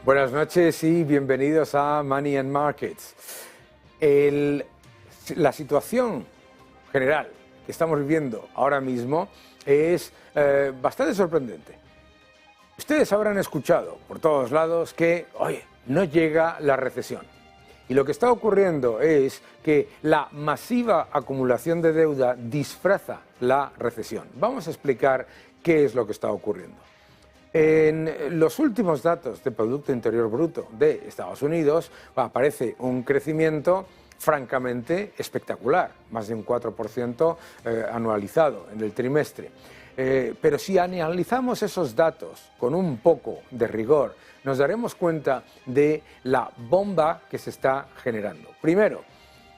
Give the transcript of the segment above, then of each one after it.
Buenas noches y bienvenidos a Money and Markets. La situación general que estamos viviendo ahora mismo es bastante sorprendente. Ustedes habrán escuchado por todos lados que, oye, no llega la recesión. Y lo que está ocurriendo es que la masiva acumulación de deuda disfraza la recesión. Vamos a explicar qué es lo que está ocurriendo. En los últimos datos de Producto Interior Bruto de Estados Unidos aparece un crecimiento francamente espectacular, más de un 4% anualizado en el trimestre. Pero si analizamos esos datos con un poco de rigor, nos daremos cuenta de la bomba que se está generando. Primero,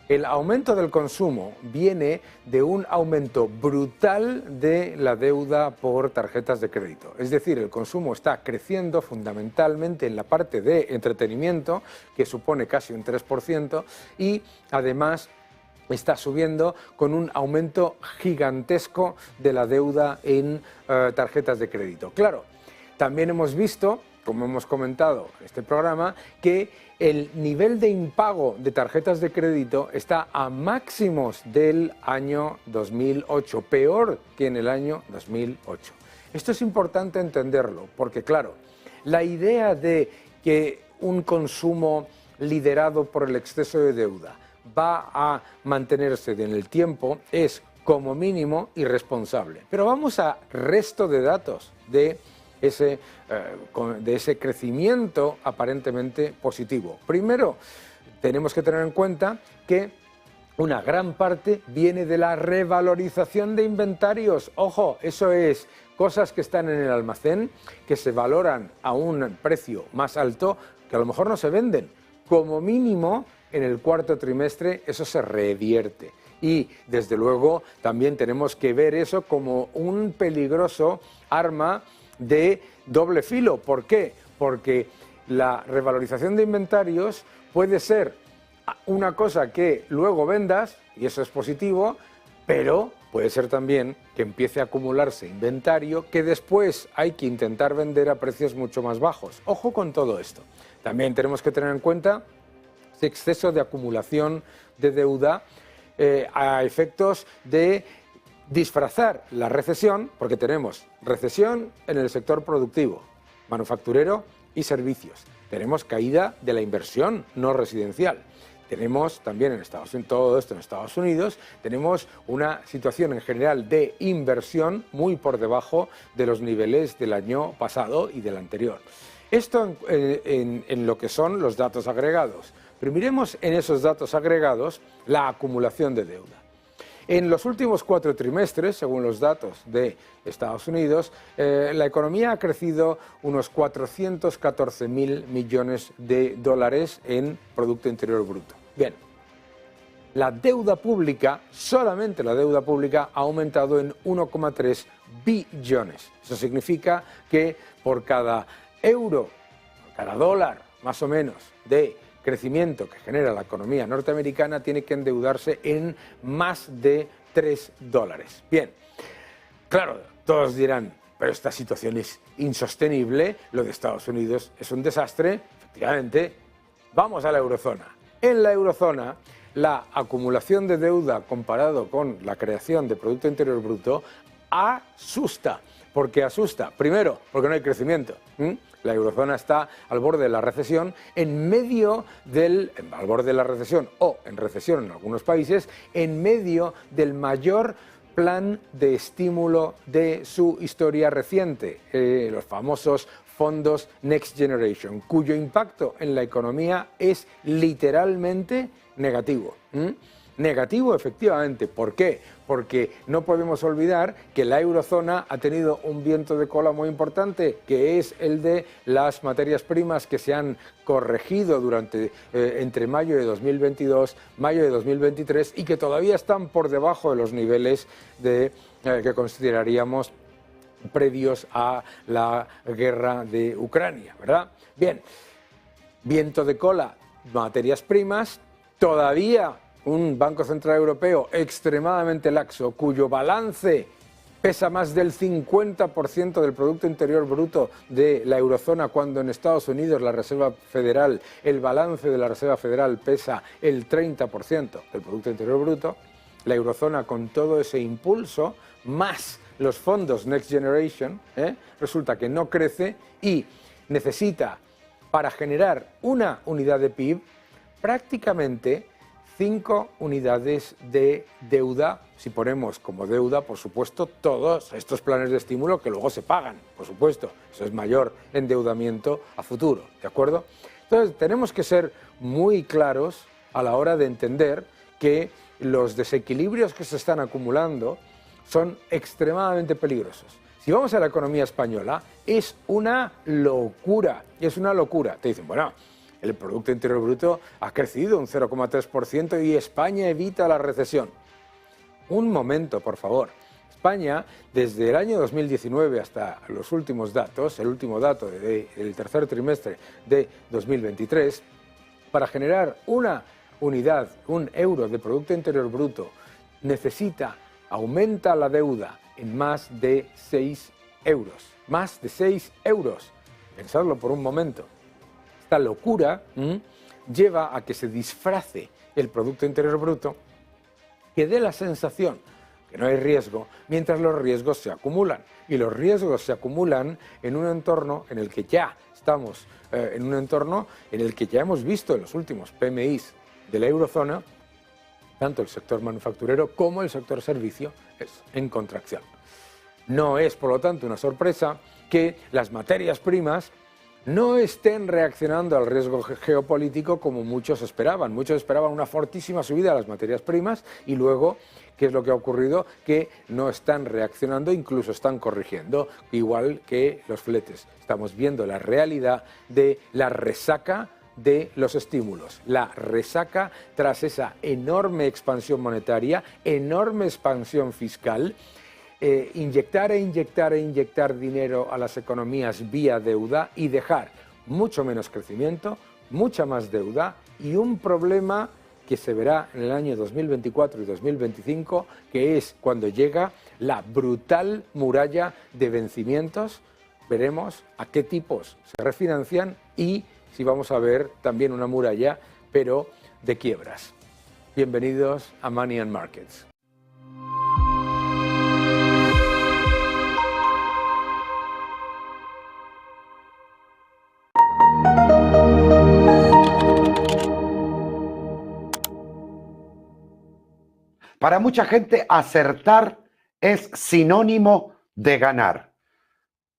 el aumento del consumo viene de un aumento brutal de la deuda por tarjetas de crédito. Es decir, el consumo está creciendo fundamentalmente en la parte de entretenimiento, que supone casi un 3%, y además está subiendo con un aumento gigantesco de la deuda en tarjetas de crédito. Claro, también hemos visto, como hemos comentado en este programa, que el nivel de impago de tarjetas de crédito está a máximos del año 2008, peor que en el año 2008. Esto es importante entenderlo, porque claro, la idea de que un consumo liderado por el exceso de deuda va a mantenerse en el tiempo es como mínimo irresponsable. Pero vamos a resto de datos de ese crecimiento aparentemente positivo. Primero, tenemos que tener en cuenta que una gran parte viene de la revalorización de inventarios. Ojo, eso es cosas que están en el almacén, que se valoran a un precio más alto, que a lo mejor no se venden. Como mínimo, en el cuarto trimestre eso se revierte. Y, desde luego, también tenemos que ver eso como un peligroso arma de doble filo. ¿Por qué? Porque la revalorización de inventarios puede ser una cosa que luego vendas, y eso es positivo, pero puede ser también que empiece a acumularse inventario que después hay que intentar vender a precios mucho más bajos. Ojo con todo esto. También tenemos que tener en cuenta ese exceso de acumulación de deuda a efectos de disfrazar la recesión, porque tenemos recesión en el sector productivo, manufacturero y servicios. Tenemos caída de la inversión no residencial. Tenemos también en Estados Unidos, todo esto en Estados Unidos, tenemos una situación en general de inversión muy por debajo de los niveles del año pasado y del anterior. Esto en lo que son los datos agregados. Pero miremos en esos datos agregados la acumulación de deuda. En los últimos 4 trimestres, según los datos de Estados Unidos, la economía ha crecido unos 414.000 millones de dólares en Producto Interior Bruto. Bien, la deuda pública, solamente la deuda pública, ha aumentado en 1,3 billones. Eso significa que por cada euro, por cada dólar, más o menos, de crecimiento que genera la economía norteamericana, tiene que endeudarse en más de 3 dólares. Bien, claro, todos dirán, pero esta situación es insostenible, lo de Estados Unidos es un desastre. Efectivamente, vamos a la eurozona. En la eurozona, la acumulación de deuda comparado con la creación de Producto Interior Bruto asusta. ¿Por qué asusta? Primero, porque no hay crecimiento. La eurozona está al borde de la recesión, al borde de la recesión o en recesión en algunos países, en medio del mayor plan de estímulo de su historia reciente, los famosos fondos Next Generation, cuyo impacto en la economía es literalmente negativo. Negativo, efectivamente. ¿Por qué? Porque no podemos olvidar que la eurozona ha tenido un viento de cola muy importante, que es el de las materias primas que se han corregido entre mayo de 2022 y mayo de 2023 y que todavía están por debajo de los niveles que consideraríamos previos a la guerra de Ucrania, ¿verdad? Bien, viento de cola, materias primas, todavía un Banco Central Europeo extremadamente laxo, cuyo balance pesa más del 50% del Producto Interior Bruto de la eurozona, cuando en Estados Unidos la Reserva Federal, el balance de la Reserva Federal pesa el 30% del Producto Interior Bruto. La eurozona, con todo ese impulso, más los fondos Next Generation, resulta que no crece y necesita, para generar una unidad de PIB, prácticamente 5 unidades de deuda, si ponemos como deuda, por supuesto, todos estos planes de estímulo que luego se pagan, por supuesto. Eso es mayor endeudamiento a futuro, ¿de acuerdo? Entonces, tenemos que ser muy claros a la hora de entender que los desequilibrios que se están acumulando son extremadamente peligrosos. Si vamos a la economía española, es una locura, es una locura. Te dicen, bueno, el Producto Interior Bruto ha crecido un 0,3% y España evita la recesión. Un momento, por favor. España, desde el año 2019 hasta los últimos datos, el último dato del tercer trimestre de 2023, para generar una unidad, un euro de Producto Interior Bruto, aumenta la deuda en más de 6 euros. Más de 6 euros. Pensadlo por un momento. Esta locura lleva a que se disfrace el Producto Interior Bruto, que dé la sensación que no hay riesgo, mientras los riesgos se acumulan. Y los riesgos se acumulan en un entorno en el que ya estamos, en un entorno en el que ya hemos visto en los últimos PMIs de la eurozona, tanto el sector manufacturero como el sector servicio es en contracción. No es, por lo tanto, una sorpresa que las materias primas no estén reaccionando al riesgo geopolítico como muchos esperaban. Muchos esperaban una fortísima subida de las materias primas y luego, ¿qué es lo que ha ocurrido? Que no están reaccionando, incluso están corrigiendo, igual que los fletes. Estamos viendo la realidad de la resaca de los estímulos, la resaca tras esa enorme expansión monetaria, enorme expansión fiscal. Inyectar dinero a las economías vía deuda y dejar mucho menos crecimiento, mucha más deuda y un problema que se verá en el año 2024 y 2025, que es cuando llega la brutal muralla de vencimientos. Veremos a qué tipos se refinancian y si vamos a ver también una muralla, pero de quiebras. Bienvenidos a Money and Markets. Para mucha gente, acertar es sinónimo de ganar.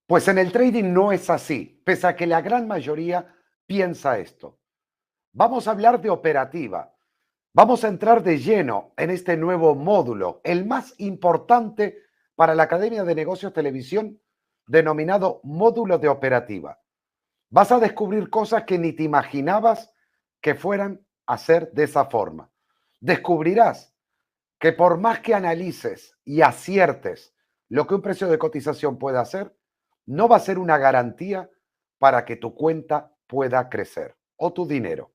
Pues en el trading no es así, pese a que la gran mayoría piensa esto. Vamos a hablar de operativa. Vamos a entrar de lleno en este nuevo módulo, el más importante para la Academia de Negocios Televisión, denominado módulo de operativa. Vas a descubrir cosas que ni te imaginabas que fueran a ser de esa forma. Descubrirás que por más que analices y aciertes lo que un precio de cotización puede hacer, no va a ser una garantía para que tu cuenta pueda crecer o tu dinero.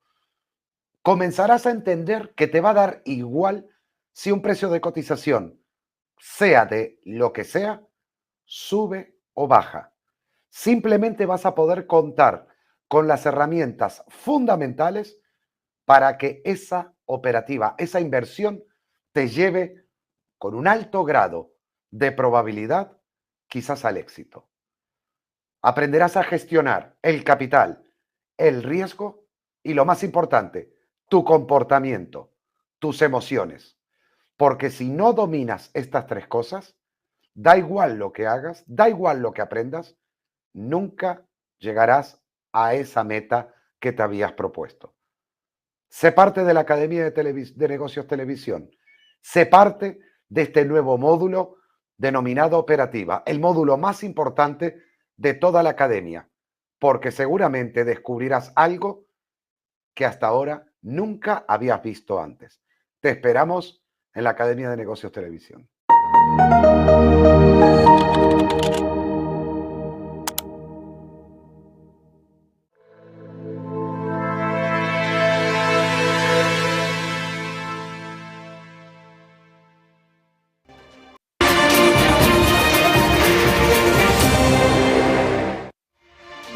Comenzarás a entender que te va a dar igual si un precio de cotización, sea de lo que sea, sube o baja. Simplemente vas a poder contar con las herramientas fundamentales para que esa operativa, esa inversión, te lleve con un alto grado de probabilidad quizás al éxito. Aprenderás a gestionar el capital, el riesgo y, lo más importante, tu comportamiento, tus emociones. Porque si no dominas estas tres cosas, da igual lo que hagas, da igual lo que aprendas, nunca llegarás a esa meta que te habías propuesto. Sé parte de la Academia de Negocios Televisión. Sé parte de este nuevo módulo denominado operativa, el módulo más importante de toda la academia, porque seguramente descubrirás algo que hasta ahora nunca habías visto antes. Te esperamos en la Academia de Negocios Televisión.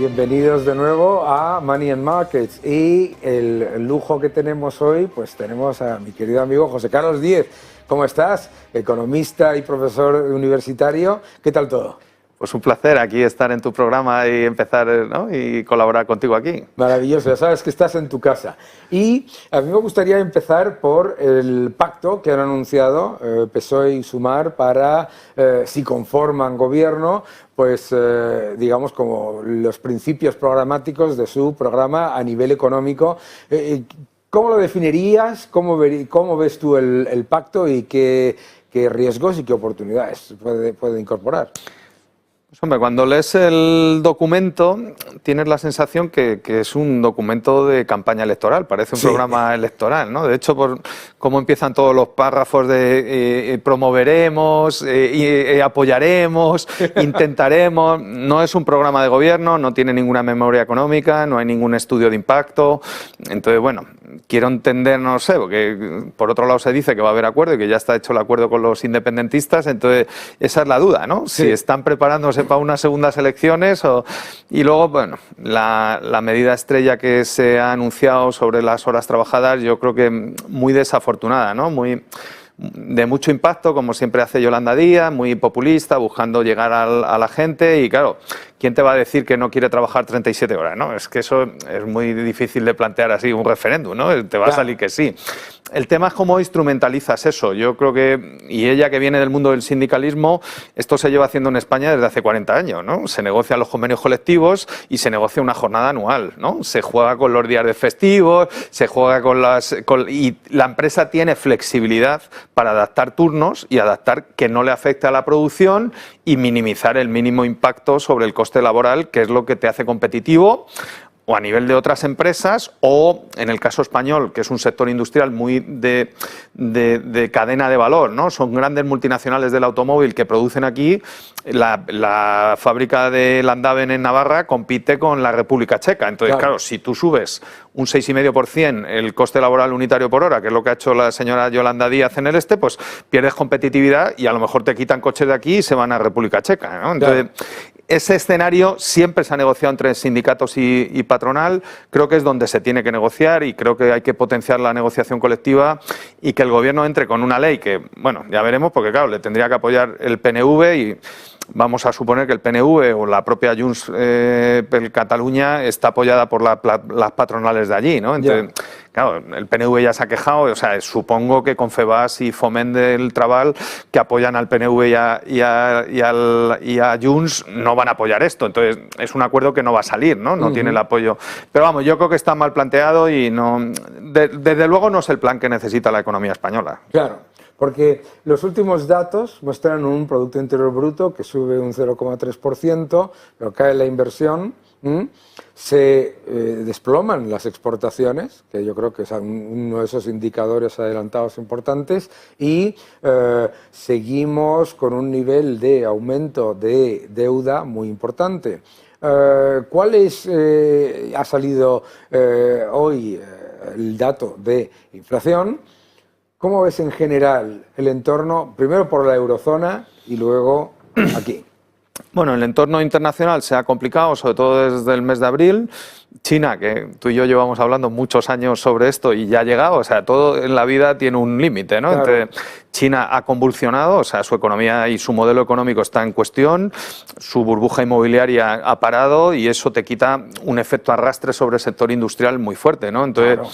Bienvenidos de nuevo a Money and Markets. Y el lujo que tenemos hoy, pues tenemos a mi querido amigo José Carlos Díez. ¿Cómo estás? Economista y profesor universitario. ¿Qué tal todo? Pues un placer aquí estar en tu programa y empezar, ¿no?, y colaborar contigo aquí. Maravilloso, ya sabes que estás en tu casa. Y a mí me gustaría empezar por el pacto que han anunciado PSOE y Sumar para, si conforman gobierno, pues digamos como los principios programáticos de su programa a nivel económico. ¿Cómo lo definirías? ¿Cómo ves tú el pacto y qué riesgos y qué oportunidades puede incorporar? Pues hombre, cuando lees el documento tienes la sensación que es un documento de campaña electoral, parece un programa electoral, ¿no? De hecho, por cómo empiezan todos los párrafos de promoveremos, apoyaremos, intentaremos, no es un programa de gobierno, no tiene ninguna memoria económica, no hay ningún estudio de impacto. Entonces, bueno, quiero entender, no sé, porque por otro lado se dice que va a haber acuerdo y que ya está hecho el acuerdo con los independentistas, entonces esa es la duda, ¿no? Sí. Si están preparándose para unas segundas elecciones y luego, bueno, la medida estrella que se ha anunciado sobre las horas trabajadas, yo creo que muy desafortunada, ¿no? De mucho impacto, como siempre hace Yolanda Díaz, muy populista, buscando llegar a la gente y claro, ¿quién te va a decir que no quiere trabajar 37 horas? ¿No? Es que eso es muy difícil de plantear así un referéndum, ¿no? Te va a salir que sí. El tema es cómo instrumentalizas eso. Yo creo que, y ella que viene del mundo del sindicalismo, esto se lleva haciendo en España desde hace 40 años, ¿no? Se negocian los convenios colectivos y se negocia una jornada anual, ¿no? Se juega con los días de festivos, se juega y la empresa tiene flexibilidad para adaptar turnos y adaptar que no le afecte a la producción y minimizar el mínimo impacto sobre el coste laboral, que es lo que te hace competitivo o a nivel de otras empresas, o en el caso español, que es un sector industrial muy de cadena de valor, ¿no? Son grandes multinacionales del automóvil que producen aquí. La fábrica de Landaven en Navarra compite con la República Checa. Entonces, claro, si tú subes un 6,5% el coste laboral unitario por hora, que es lo que ha hecho la señora Yolanda Díaz en el pues pierdes competitividad y a lo mejor te quitan coches de aquí y se van a República Checa, ¿no? Entonces, ese escenario siempre se ha negociado entre sindicatos y patronal. Creo que es donde se tiene que negociar y creo que hay que potenciar la negociación colectiva y que el gobierno entre con una ley que, bueno, ya veremos, porque claro, le tendría que apoyar el PNV y vamos a suponer que el PNV o la propia Junts per Catalunya está apoyada por las patronales de allí, ¿no? Entonces, claro, el PNV ya se ha quejado, o sea, supongo que Confebask y Foment del Treball, que apoyan al PNV y a Junts, no van a apoyar esto. Entonces, es un acuerdo que no va a salir, ¿no? No tiene el apoyo. Pero vamos, yo creo que está mal planteado y no, desde luego no es el plan que necesita la economía española. Claro. Porque los últimos datos muestran un Producto Interior Bruto que sube un 0,3%, pero cae la inversión, se desploman las exportaciones, que yo creo que es uno de esos indicadores adelantados importantes, y seguimos con un nivel de aumento de deuda muy importante. ¿Cuál ha salido hoy el dato de inflación? ¿Cómo ves en general el entorno, primero por la eurozona y luego aquí? Bueno, el entorno internacional se ha complicado, sobre todo desde el mes de abril. China, que tú y yo llevamos hablando muchos años sobre esto y ya ha llegado, o sea, todo en la vida tiene un límite, ¿no? Claro. Entonces, China ha convulsionado, o sea, su economía y su modelo económico está en cuestión, su burbuja inmobiliaria ha parado y eso te quita un efecto arrastre sobre el sector industrial muy fuerte, ¿no? Entonces, claro,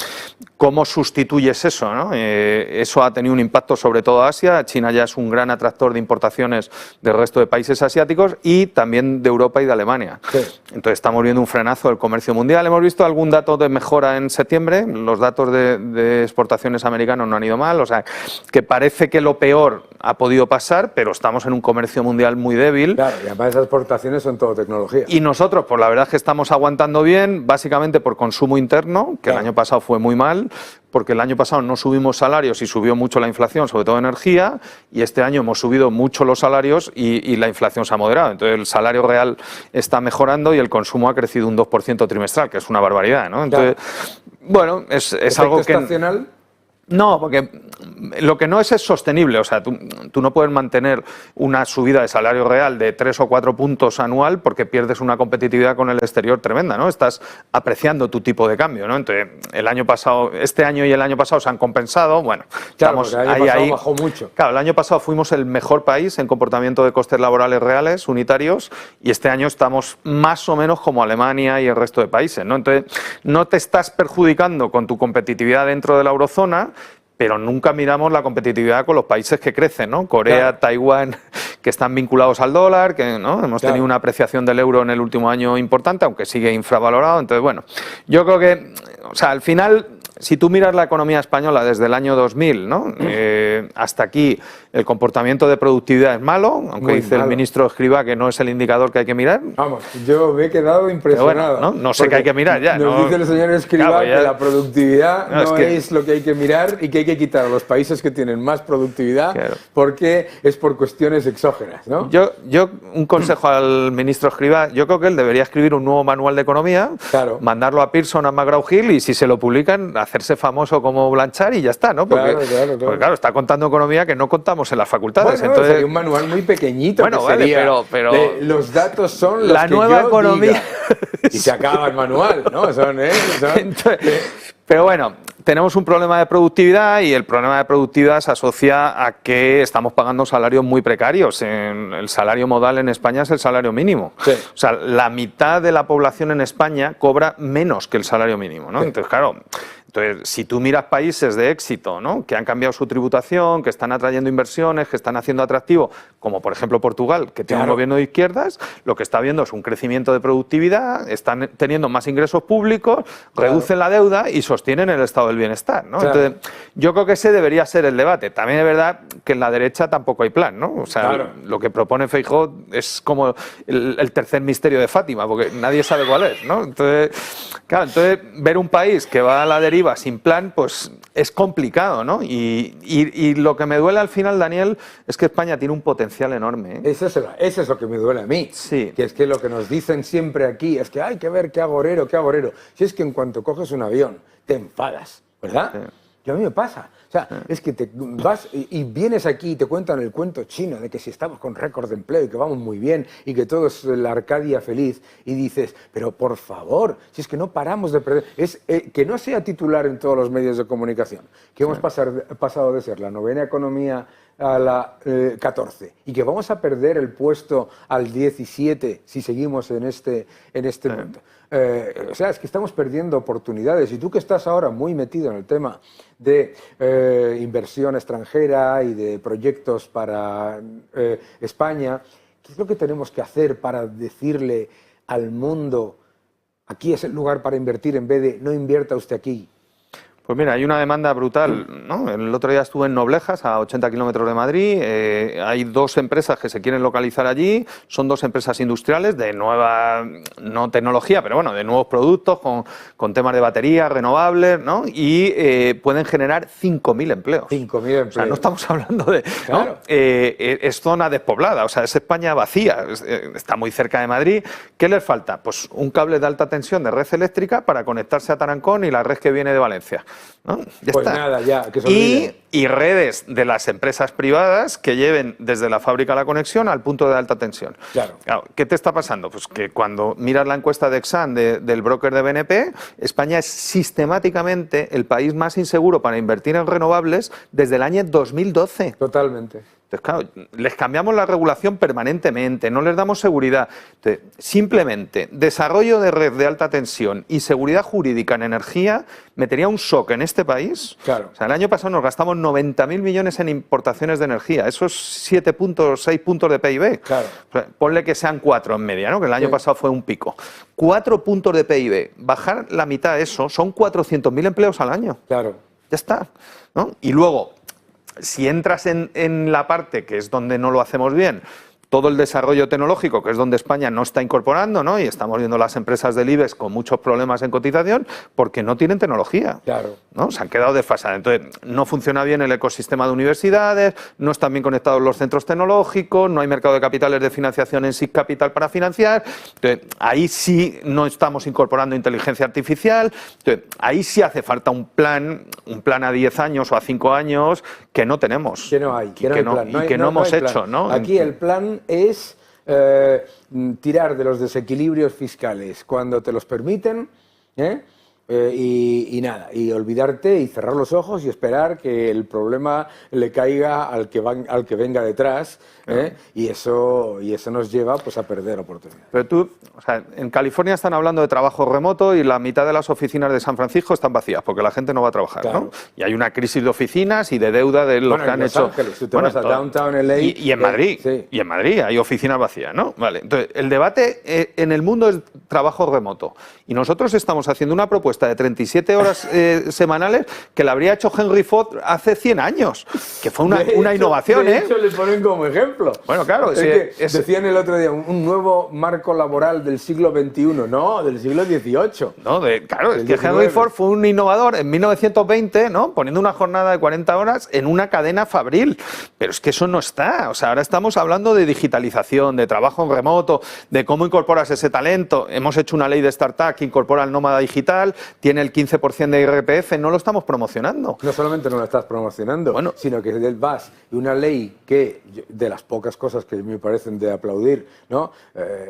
¿cómo sustituyes eso, ¿no? Eso ha tenido un impacto sobre todo Asia. China ya es un gran atractor de importaciones del resto de países asiáticos y también de Europa y de Alemania. Sí. Entonces, estamos viendo un frenazo del comercio mundial. Hemos visto algún dato de mejora en septiembre, los datos de exportaciones americanos no han ido mal, o sea, que parece que lo peor ha podido pasar, pero estamos en un comercio mundial muy débil. Claro, y además esas exportaciones son todo tecnología. Y nosotros, pues la verdad es que estamos aguantando bien, básicamente por consumo interno, que el año pasado fue muy mal, porque el año pasado no subimos salarios y subió mucho la inflación, sobre todo energía, y este año hemos subido mucho los salarios y la inflación se ha moderado. Entonces el salario real está mejorando y el consumo ha crecido un 2% trimestral, que es una barbaridad, ¿no? Entonces, bueno, es algo que... estacional? No, porque lo que no es sostenible. O sea, tú no puedes mantener una subida de salario real de 3 o 4 puntos anual porque pierdes una competitividad con el exterior tremenda, ¿no? Estás apreciando tu tipo de cambio, ¿no? Entonces, este año y el año pasado se han compensado. Bueno, claro, estamos el año pasado bajó mucho. Claro, el año pasado fuimos el mejor país en comportamiento de costes laborales reales, unitarios, y este año estamos más o menos como Alemania y el resto de países, ¿no? Entonces, no te estás perjudicando con tu competitividad dentro de la eurozona, pero nunca miramos la competitividad con los países que crecen, ¿no? Corea, claro. Taiwán, que están vinculados al dólar, que ¿no? Hemos tenido una apreciación del euro en el último año importante, aunque sigue infravalorado. Entonces, bueno, yo creo que, o sea, al final, si tú miras la economía española desde el año 2000, ¿no? Hasta aquí, el comportamiento de productividad es malo, aunque dice el ministro Escrivá que no es el indicador que hay que mirar. Vamos, yo me he quedado impresionado. Bueno, no sé qué hay que mirar ya. Nos dice el señor Escrivá que la productividad no es lo que hay que mirar y que hay que quitar a los países que tienen más productividad porque es por cuestiones exógenas, ¿no? Yo un consejo al ministro Escrivá, yo creo que él debería escribir un nuevo manual de economía, mandarlo a Pearson, a McGraw-Hill, y si se lo publican, hacerse famoso como Blanchard y ya está, ¿no? Porque claro, está contando economía que no contamos en las facultades. Bueno, entonces, sería un manual muy pequeñito. Bueno, que sería pero los datos son los la que nueva yo economía diga. Y se acaba el manual, ¿no? Pero bueno, tenemos un problema de productividad y el problema de productividad se asocia a que estamos pagando salarios muy precarios. El salario modal en España es el salario mínimo. Sí. O sea, la mitad de la población en España cobra menos que el salario mínimo, ¿no? Sí. Entonces, claro, si tú miras países de éxito, ¿no? Que han cambiado su tributación, que están atrayendo inversiones, que están haciendo atractivo, como por ejemplo Portugal, que tiene un gobierno de izquierdas, lo que está viendo es un crecimiento de productividad, están teniendo más ingresos públicos, reducen la deuda y sostienen el estado del bienestar, ¿no? Entonces, yo creo que ese debería ser el debate. También es verdad que en la derecha tampoco hay plan, ¿no? O sea, lo que propone Feijóo es como el tercer misterio de Fátima, porque nadie sabe cuál es, ¿no? Entonces, claro, ver un país que va a la deriva sin plan, pues es complicado, ¿no? Y lo que me duele al final, Daniel, es que España tiene un potencial enorme, ¿eh? Eso es lo que me duele a mí. Sí. Que es que lo que nos dicen siempre aquí es que hay que ver qué agorero, qué agorero. Si es que en cuanto coges un avión, te enfadas, ¿verdad? Sí. Y a mí me pasa. O sea, es que te vas y vienes aquí y te cuentan el cuento chino de que si estamos con récord de empleo y que vamos muy bien y que todo es la Arcadia feliz, y dices, pero por favor, si es que no paramos de perder, es que no sea titular en todos los medios de comunicación, que hemos pasado de ser la 9ª economía a la 14 y que vamos a perder el puesto al 17 si seguimos en este punto. O sea, es que estamos perdiendo oportunidades y tú que estás ahora muy metido en el tema de inversión extranjera y de proyectos para España, ¿qué es lo que tenemos que hacer para decirle al mundo aquí es el lugar para invertir en vez de no invierta usted aquí? Pues mira, hay una demanda brutal, ¿no? El otro día estuve en Noblejas, a 80 kilómetros de Madrid. Hay 2 empresas que se quieren localizar allí. Son 2 empresas industriales de nueva, no tecnología, pero bueno, de nuevos productos con temas de baterías renovables, ¿no? Y pueden generar 5.000 empleos. 5.000 empleos. O sea, no estamos hablando de... Claro. ¿no? Es zona despoblada, o sea, es España vacía, está muy cerca de Madrid. ¿Qué les falta? Pues un cable de alta tensión de red eléctrica para conectarse a Tarancón y la red que viene de Valencia, ¿no? Ya pues está. Nada, ya, que se olviden. Y redes de las empresas privadas que lleven desde la fábrica la conexión al punto de alta tensión. Claro. ¿Qué te está pasando? Pues que cuando miras la encuesta de Exane del broker de BNP, España es sistemáticamente el país más inseguro para invertir en renovables desde el año 2012. Totalmente. Entonces, claro, les cambiamos la regulación permanentemente, no les damos seguridad. Entonces, simplemente desarrollo de red de alta tensión y seguridad jurídica en energía metería un shock en este país. Claro. O sea, el año pasado nos gastamos 90.000 millones en importaciones de energía. Eso es 7 puntos, 6 puntos de PIB. Claro. O sea, ponle que sean 4 en media, ¿no? Que el año pasado fue un pico. 4 puntos de PIB. Bajar la mitad de eso son 400.000 empleos al año. Claro. Ya está, ¿no? Y luego, si entras en la parte que es donde no lo hacemos bien, todo el desarrollo tecnológico, que es donde España no está incorporando, ¿no? Y estamos viendo las empresas del IBEX con muchos problemas en cotización porque no tienen tecnología. Claro. ¿No? Se han quedado desfasadas. Entonces, no funciona bien el ecosistema de universidades, no están bien conectados los centros tecnológicos, no hay mercado de capitales de financiación en SIC Capital para financiar. Entonces, ahí sí no estamos incorporando inteligencia artificial. Entonces, ahí sí hace falta un plan a 10 años o a 5 años que no tenemos. Que no hay. Que no hemos hecho, ¿no? Aquí el plan es tirar de los desequilibrios fiscales cuando te los permiten, y nada, y olvidarte y cerrar los ojos y esperar que el problema le caiga al que venga detrás, y eso nos lleva pues a perder oportunidades. Pero tú, o sea, en California están hablando de trabajo remoto y la mitad de las oficinas de San Francisco están vacías porque la gente no va a trabajar, claro. ¿no? Y hay una crisis de oficinas y de deuda de los que han hecho. Ángeles, tú te vas a Downtown LA y en Madrid, sí. Y en Madrid hay oficinas vacías, ¿no? Vale. Entonces, el debate en el mundo es trabajo remoto y nosotros estamos haciendo una propuesta de 37 horas semanales que la habría hecho Henry Ford hace 100 años, que fue una innovación, De hecho, le ponen como ejemplo. Bueno, claro. Decían el otro día, un nuevo marco laboral del siglo XXI, no, del siglo XVIII. No, claro, es que 19. Henry Ford fue un innovador en 1920, ¿no? Poniendo una jornada de 40 horas en una cadena fabril. Pero es que eso no está. O sea, ahora estamos hablando de digitalización, de trabajo en remoto, de cómo incorporas ese talento. Hemos hecho una ley de startup que incorpora el nómada digital, tiene el 15% de IRPF, no lo estamos promocionando. No solamente no lo estás promocionando, sino que vas y una ley que, de las pocas cosas que me parecen de aplaudir, ¿no?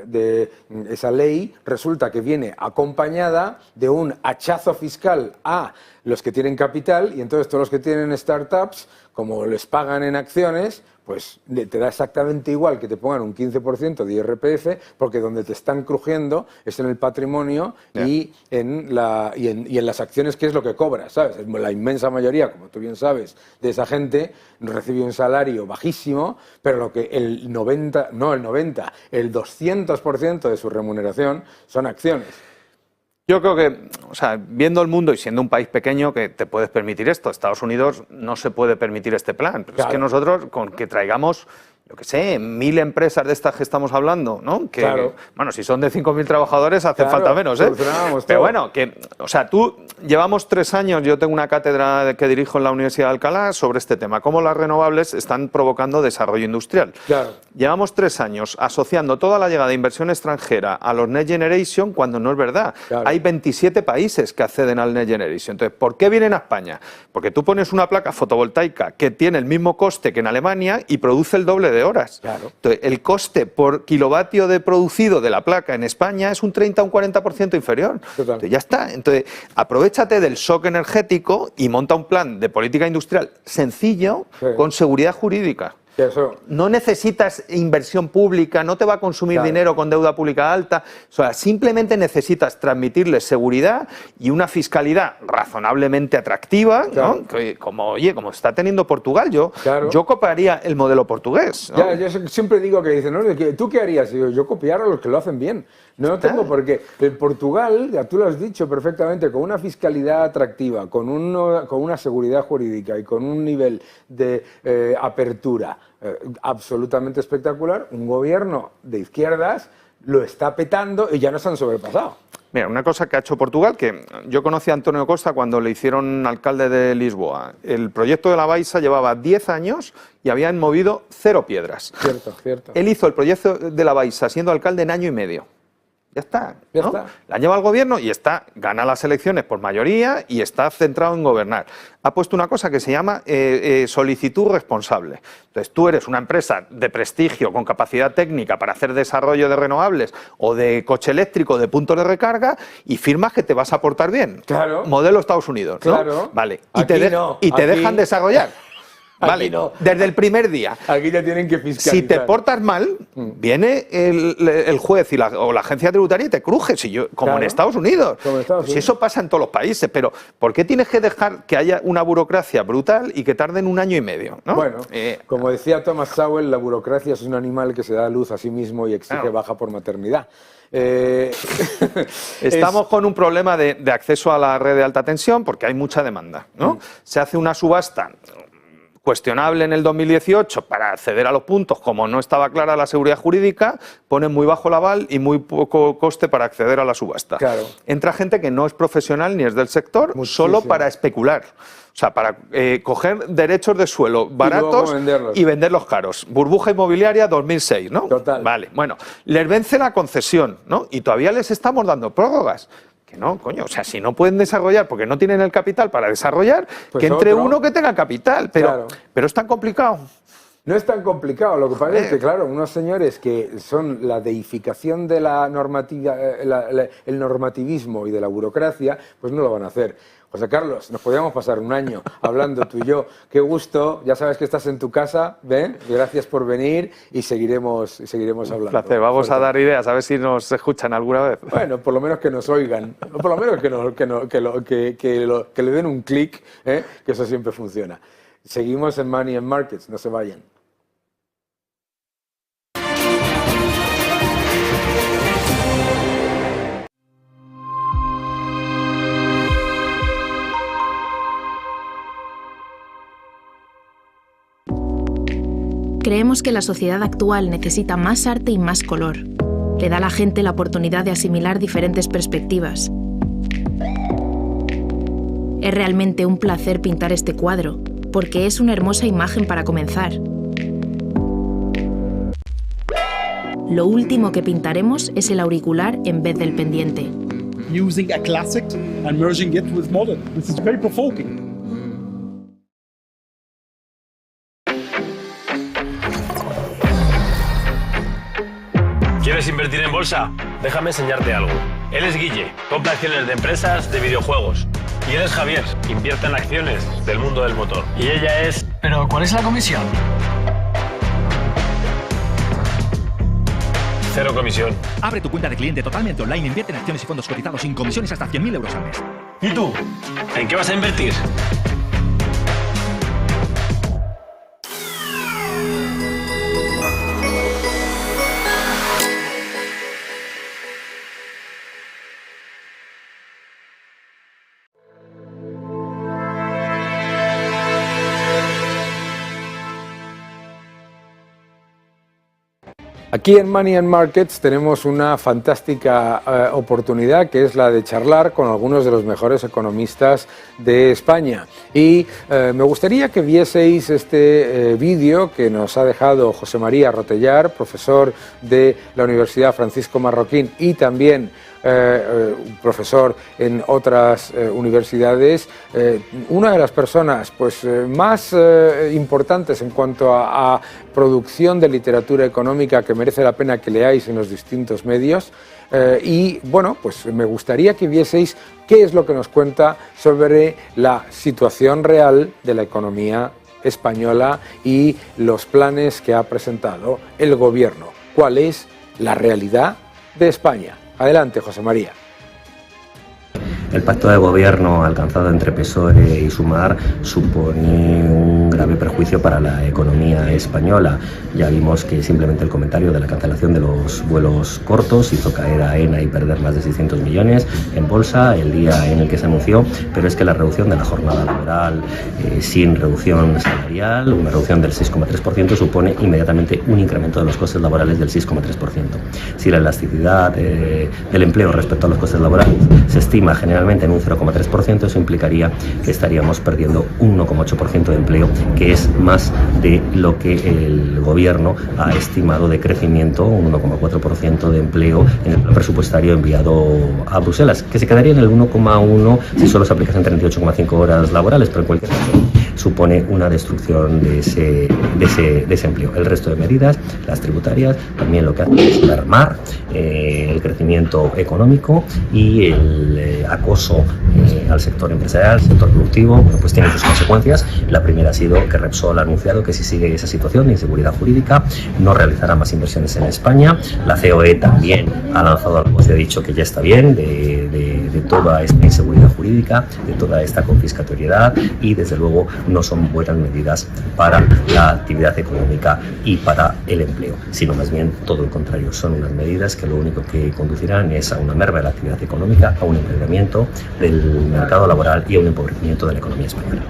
De esa ley resulta que viene acompañada de un hachazo fiscal a los que tienen capital, y entonces todos los que tienen startups, como les pagan en acciones, pues te da exactamente igual que te pongan un 15% de IRPF, porque donde te están crujiendo es en el patrimonio y en las acciones, que es lo que cobras, ¿sabes? La inmensa mayoría, como tú bien sabes, de esa gente recibe un salario bajísimo, pero lo que el 200% de su remuneración son acciones. Yo creo que, o sea, viendo el mundo y siendo un país pequeño, que te puedes permitir esto. Estados Unidos no se puede permitir este plan. Pero claro, es que nosotros, con que traigamos, yo qué sé, 1000 empresas de estas que estamos hablando, ¿no? Que, claro. Bueno, si son de 5000 trabajadores, hace falta menos, ¿eh? Pero bueno, que, o sea, llevamos 3 años, yo tengo una cátedra que dirijo en la Universidad de Alcalá sobre este tema, cómo las renovables están provocando desarrollo industrial. Claro. Llevamos 3 años asociando toda la llegada de inversión extranjera a los Next Generation cuando no es verdad. Claro. Hay 27 países que acceden al Next Generation. Entonces, ¿por qué vienen a España? Porque tú pones una placa fotovoltaica que tiene el mismo coste que en Alemania y produce el doble de horas. Claro. Entonces, el coste por kilovatio de producido de la placa en España es un 30 o un 40% inferior. Entonces, ya está. Entonces, aprovéchate del shock energético y monta un plan de política industrial sencillo, con seguridad jurídica. No necesitas inversión pública, no te va a consumir dinero con deuda pública alta. O sea, simplemente necesitas transmitirles seguridad y una fiscalidad razonablemente atractiva, ¿no? Como está teniendo Portugal. Yo copiaría el modelo portugués, ¿no? Yo siempre digo que dicen, ¿no? ¿Tú qué harías? Yo copiar a los que lo hacen bien. No tengo porque en Portugal, ya tú lo has dicho perfectamente, con una fiscalidad atractiva, con una seguridad jurídica y con un nivel de apertura absolutamente espectacular, un gobierno de izquierdas lo está petando y ya nos han sobrepasado. Mira, una cosa que ha hecho Portugal, que yo conocí a Antonio Costa cuando le hicieron alcalde de Lisboa. El proyecto de la Baixa llevaba 10 años y habían movido 0 piedras. Cierto. Él hizo el proyecto de la Baixa siendo alcalde en año y medio. Ya está, ¿no? Ya está. La lleva al gobierno y gana las elecciones por mayoría y está centrado en gobernar. Ha puesto una cosa que se llama solicitud responsable. Entonces, tú eres una empresa de prestigio con capacidad técnica para hacer desarrollo de renovables o de coche eléctrico, de puntos de recarga, y firmas que te vas a portar bien. Claro. Modelo Estados Unidos, ¿no? Claro. Vale. Y te dejan desarrollar. Vale, no. Desde el primer día. Aquí ya tienen que fiscalizar. Si te portas mal, viene el juez o la agencia tributaria y te cruje, como en Estados Unidos. Si eso pasa en todos los países, pero ¿por qué tienes que dejar que haya una burocracia brutal y que tarden 1 año y medio? ¿No? Bueno, como decía Thomas Sowell, la burocracia es un animal que se da a luz a sí mismo y exige baja por maternidad. Estamos con un problema de acceso a la red de alta tensión porque hay mucha demanda, ¿no? Se hace una subasta. cuestionable en el 2018 para acceder a los puntos, como no estaba clara la seguridad jurídica, ponen muy bajo el aval y muy poco coste para acceder a la subasta. Claro. Entra gente que no es profesional ni es del sector, Muchísimo. solo para especular. O sea, para coger derechos de suelo baratos y venderlos caros. Burbuja inmobiliaria 2006, ¿no? Total. Vale, bueno, les vence la concesión, ¿no? Y todavía les estamos dando prórrogas. Que no, coño, o sea, si no pueden desarrollar porque no tienen el capital para desarrollar, pues que entre otro. uno que tenga capital. Pero es tan complicado. No es tan complicado, lo que pasa es que, claro, unos señores que son la deificación de la normativa, el normativismo y de la burocracia, pues no lo van a hacer. José Carlos, nos podríamos pasar un año hablando tú y yo. Qué gusto, ya sabes que estás en tu casa, ven, gracias por venir y seguiremos hablando. Un placer, vamos a dar ideas, a ver si nos escuchan alguna vez. Bueno, por lo menos que nos oigan, o por lo menos que le den un clic, que eso siempre funciona. Seguimos en Money and Markets, no se vayan. Creemos que la sociedad actual necesita más arte y más color. Le da a la gente la oportunidad de asimilar diferentes perspectivas. Es realmente un placer pintar este cuadro, porque es una hermosa imagen para comenzar. Lo último que pintaremos es el auricular en vez del pendiente. Using a classic and merging it with modern. This is very provoking. ¿Quieres invertir en bolsa? Déjame enseñarte algo. Él es Guille, compra acciones de empresas de videojuegos. Y él es Javier, invierte en acciones del mundo del motor. Y ella es... ¿Pero cuál es la comisión? 0 comisión. Abre tu cuenta de cliente totalmente online e invierte en acciones y fondos cotizados sin comisiones hasta 100.000 euros al mes. ¿Y tú? ¿En qué vas a invertir? Aquí en Money and Markets tenemos una fantástica oportunidad, que es la de charlar con algunos de los mejores economistas de España. Y me gustaría que vieseis este vídeo que nos ha dejado José María Rotellar, profesor de la Universidad Francisco Marroquín y también profesor en otras universidades, una de las personas más importantes en cuanto a producción de literatura económica que merece la pena que leáis en los distintos medios. Y bueno, pues me gustaría que vieseis qué es lo que nos cuenta sobre la situación real de la economía española y los planes que ha presentado el gobierno. ¿Cuál es la realidad de España? Adelante, José María. El pacto de gobierno alcanzado entre PSOE y Sumar supone un grave perjuicio para la economía española. Ya vimos que simplemente el comentario de la cancelación de los vuelos cortos hizo caer a AENA y perder más de 600 millones en bolsa el día en el que se anunció, pero es que la reducción de la jornada laboral sin reducción salarial, una reducción del 6,3%, supone inmediatamente un incremento de los costes laborales del 6,3%. Si la elasticidad del empleo respecto a los costes laborales se estima generalmente en un 0,3%, eso implicaría que estaríamos perdiendo un 1,8% de empleo, que es más de lo que el gobierno ha estimado de crecimiento, un 1,4% de empleo en el plan presupuestario enviado a Bruselas, que se quedaría en el 1,1% si solo se aplicasen 38,5 horas laborales, pero en cualquier caso supone una destrucción de ese empleo. El resto de medidas, las tributarias, también lo que hace es mermar el crecimiento económico y el acoso al sector empresarial, al sector productivo, pues tiene sus consecuencias. La primera ha sido que Repsol ha anunciado que si sigue esa situación de inseguridad jurídica no realizará más inversiones en España. La COE también ha lanzado algo, se ha dicho que ya está bien de toda esta inseguridad jurídica, de toda esta confiscatoriedad, y desde luego no son buenas medidas para la actividad económica y para el empleo, sino más bien todo lo contrario. Son unas medidas que lo único que conducirán es a una merma de la actividad económica, a un empeoramiento del mercado laboral y a un empobrecimiento de la economía española.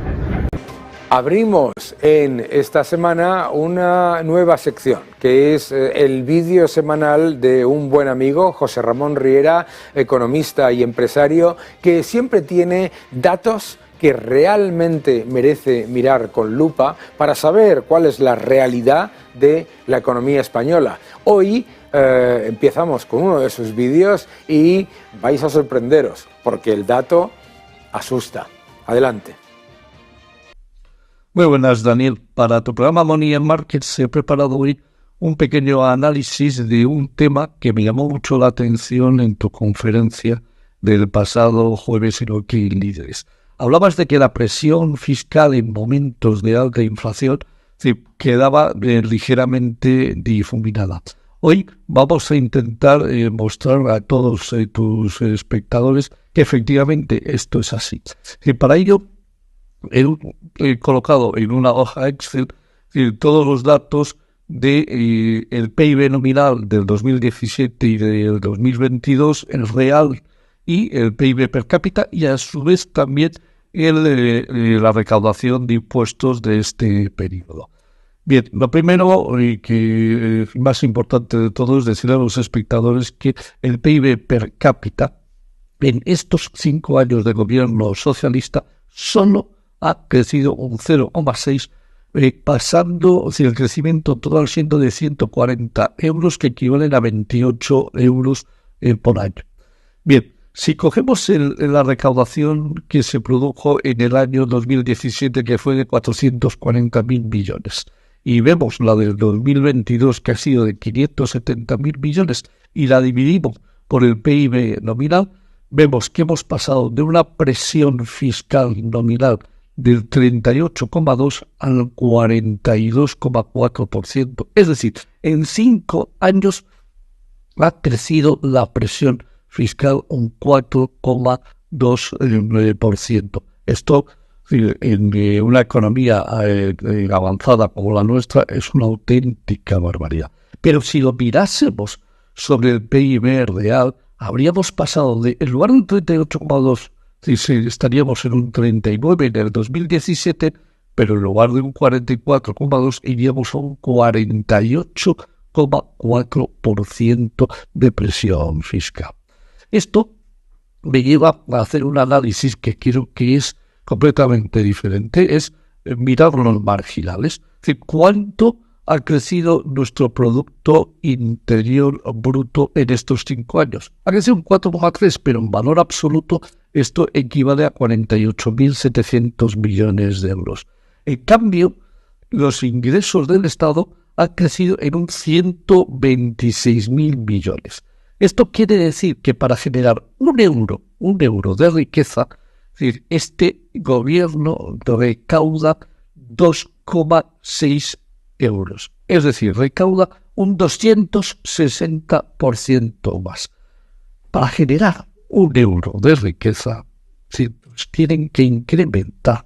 Abrimos en esta semana una nueva sección, que es el vídeo semanal de un buen amigo, José Ramón Riera, economista y empresario, que siempre tiene datos que realmente merece mirar con lupa para saber cuál es la realidad de la economía española. Hoy empezamos con uno de sus vídeos y vais a sorprenderos, porque el dato asusta. Adelante. Muy buenas, Daniel. Para tu programa Money and Markets he preparado hoy un pequeño análisis de un tema que me llamó mucho la atención en tu conferencia del pasado jueves en OK Líderes. Hablabas de que la presión fiscal en momentos de alta inflación quedaba ligeramente difuminada. Hoy vamos a intentar mostrar a todos tus espectadores que efectivamente esto es así. Y para ello he colocado en una hoja Excel todos los datos de el PIB nominal del 2017 y del 2022, el real y el PIB per cápita, y a su vez también la recaudación de impuestos de este periodo. Bien, lo primero y que más importante de todo es decir a los espectadores que el PIB per cápita en estos 5 años de gobierno socialista solo ha crecido un 0,6, pasando el crecimiento total siendo de 140 euros, que equivalen a 28 euros por año. Bien, si cogemos la recaudación que se produjo en el año 2017, que fue de 440.000 millones, y vemos la del 2022, que ha sido de 570.000 millones, y la dividimos por el PIB nominal, vemos que hemos pasado de una presión fiscal nominal del 38,2 al 42,4%. Es decir, en 5 años ha crecido la presión fiscal un 4,2%. Esto, en una economía avanzada como la nuestra, es una auténtica barbaridad. Pero si lo mirásemos sobre el PIB real, habríamos pasado en lugar de un 38,2%, estaríamos en un 39 en el 2017, pero en lugar de un 44,2 iríamos a un 48,4% de presión fiscal. Esto me lleva a hacer un análisis que quiero que es completamente diferente, es mirar los marginales, es decir, cuánto ha crecido nuestro Producto Interior Bruto en estos 5 años. Ha crecido un 4,3, pero en valor absoluto esto equivale a 48.700 millones de euros. En cambio, los ingresos del Estado han crecido en un 126.000 millones. Esto quiere decir que para generar un euro de riqueza, es decir, este gobierno recauda 2,6 euros. Es decir, recauda un 260% más. Para generar un euro de riqueza, tienen que incrementar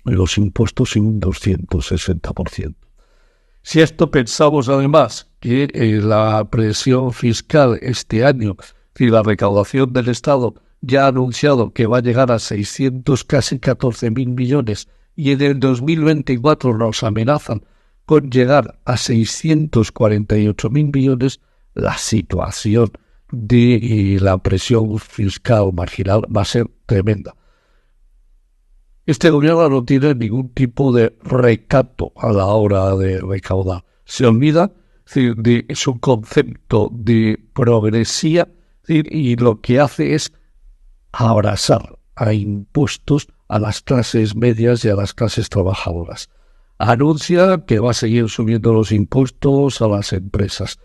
los impuestos en un 260%. Si esto pensamos además que la presión fiscal este año, la recaudación del Estado ya ha anunciado que va a llegar a casi 14.000 millones, y en el 2024 nos amenazan con llegar a 648.000 millones, la situación de la presión fiscal marginal va a ser tremenda. Este gobierno no tiene ningún tipo de recato a la hora de recaudar. Se olvida de su concepto de progresía y lo que hace es abrazar a impuestos a las clases medias y a las clases trabajadoras. Anuncia que va a seguir subiendo los impuestos a las empresas.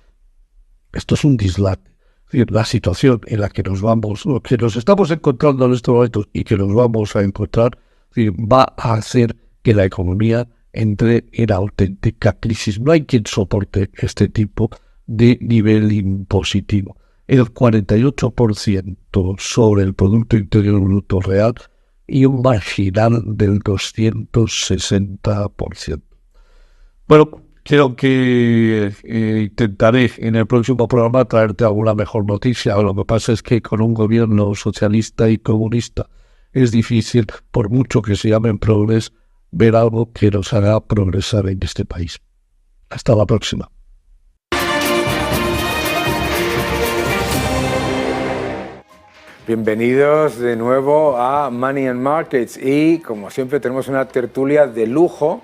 Esto es un dislate. La situación en la que que nos estamos encontrando en estos momentos y que nos vamos a encontrar, va a hacer que la economía entre en auténtica crisis. No hay quien soporte este tipo de nivel impositivo. El 48% sobre el Producto Interior Bruto real y un marginal del 260%. Bueno, creo que intentaré en el próximo programa traerte alguna mejor noticia. Lo que pasa es que con un gobierno socialista y comunista es difícil, por mucho que se llamen progres, ver algo que nos haga progresar en este país. Hasta la próxima. Bienvenidos de nuevo a Money and Markets y como siempre tenemos una tertulia de lujo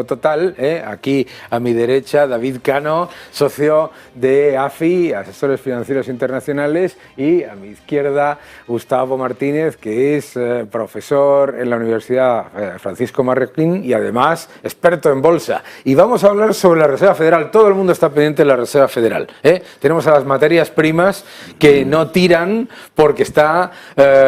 total. Aquí a mi derecha David Cano, socio de AFI, Asesores Financieros Internacionales, y a mi izquierda Gustavo Martínez, que es profesor en la Universidad Francisco Marroquín y además experto en bolsa. Y vamos a hablar sobre la Reserva Federal. Todo el mundo está pendiente de la Reserva Federal. Tenemos a las materias primas que no tiran porque está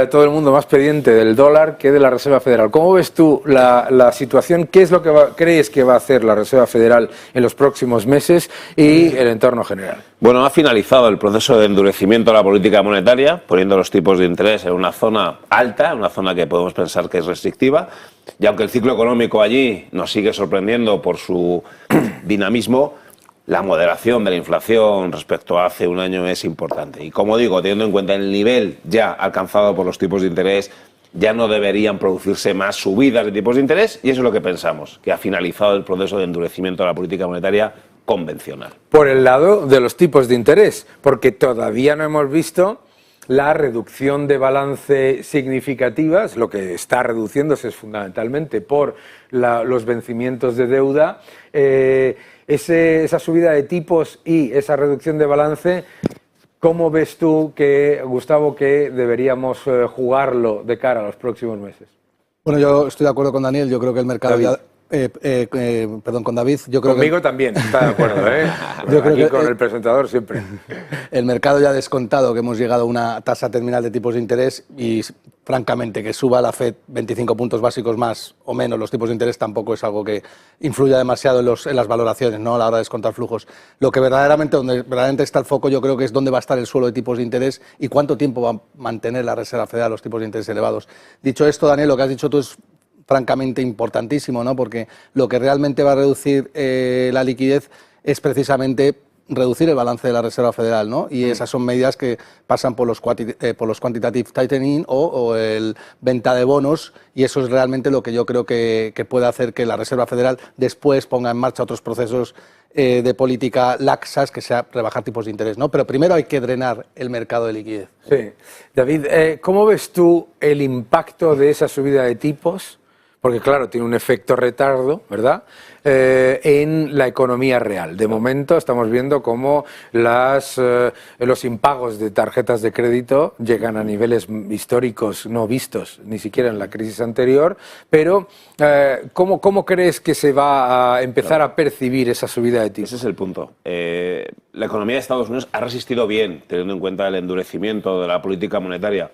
todo el mundo más pendiente del dólar que de la Reserva Federal. ¿Cómo ves tú la situación? ¿Qué es lo que crees que va a hacer la Reserva Federal en los próximos meses y el entorno general? Bueno, ha finalizado el proceso de endurecimiento de la política monetaria, poniendo los tipos de interés en una zona alta, una zona que podemos pensar que es restrictiva, y aunque el ciclo económico allí nos sigue sorprendiendo por su dinamismo, la moderación de la inflación respecto a hace un año es importante. Y como digo, teniendo en cuenta el nivel ya alcanzado por los tipos de interés, ya no deberían producirse más subidas de tipos de interés, y eso es lo que pensamos, que ha finalizado el proceso de endurecimiento de la política monetaria convencional. Por el lado de los tipos de interés, porque todavía no hemos visto la reducción de balance significativas. Lo que está reduciéndose es fundamentalmente por los vencimientos de deuda. Esa subida de tipos y esa reducción de balance, ¿cómo ves tú, Gustavo, que deberíamos jugarlo de cara a los próximos meses? Bueno, yo estoy de acuerdo con Daniel. Yo creo que el mercado perdón, con David. Yo creo Conmigo también, está de acuerdo, Yo creo aquí que con el presentador siempre. El mercado ya ha descontado que hemos llegado a una tasa terminal de tipos de interés y, francamente, que suba la FED 25 puntos básicos más o menos los tipos de interés tampoco es algo que influya demasiado en las valoraciones, ¿no?, a la hora de descontar flujos. Lo que donde verdaderamente está el foco, yo creo que es dónde va a estar el suelo de tipos de interés y cuánto tiempo va a mantener la Reserva Federal los tipos de interés elevados. Dicho esto, Daniel, lo que has dicho tú es francamente importantísimo, ¿no?, porque lo que realmente va a reducir la liquidez es precisamente reducir el balance de la Reserva Federal, ¿no? Y esas son medidas que pasan por los quantitative tightening o el venta de bonos, y eso es realmente lo que yo creo que puede hacer que la Reserva Federal después ponga en marcha otros procesos de política laxas, que sea rebajar tipos de interés, ¿no? Pero primero hay que drenar el mercado de liquidez. Sí. David, ¿cómo ves tú el impacto de esa subida de tipos? Porque claro, tiene un efecto retardo, ¿verdad?, en la economía real. De momento estamos viendo cómo los impagos de tarjetas de crédito llegan a niveles históricos no vistos ni siquiera en la crisis anterior, pero ¿cómo crees que se va a empezar a percibir esa subida de tipos? Ese es el punto. La economía de Estados Unidos ha resistido bien, teniendo en cuenta el endurecimiento de la política monetaria.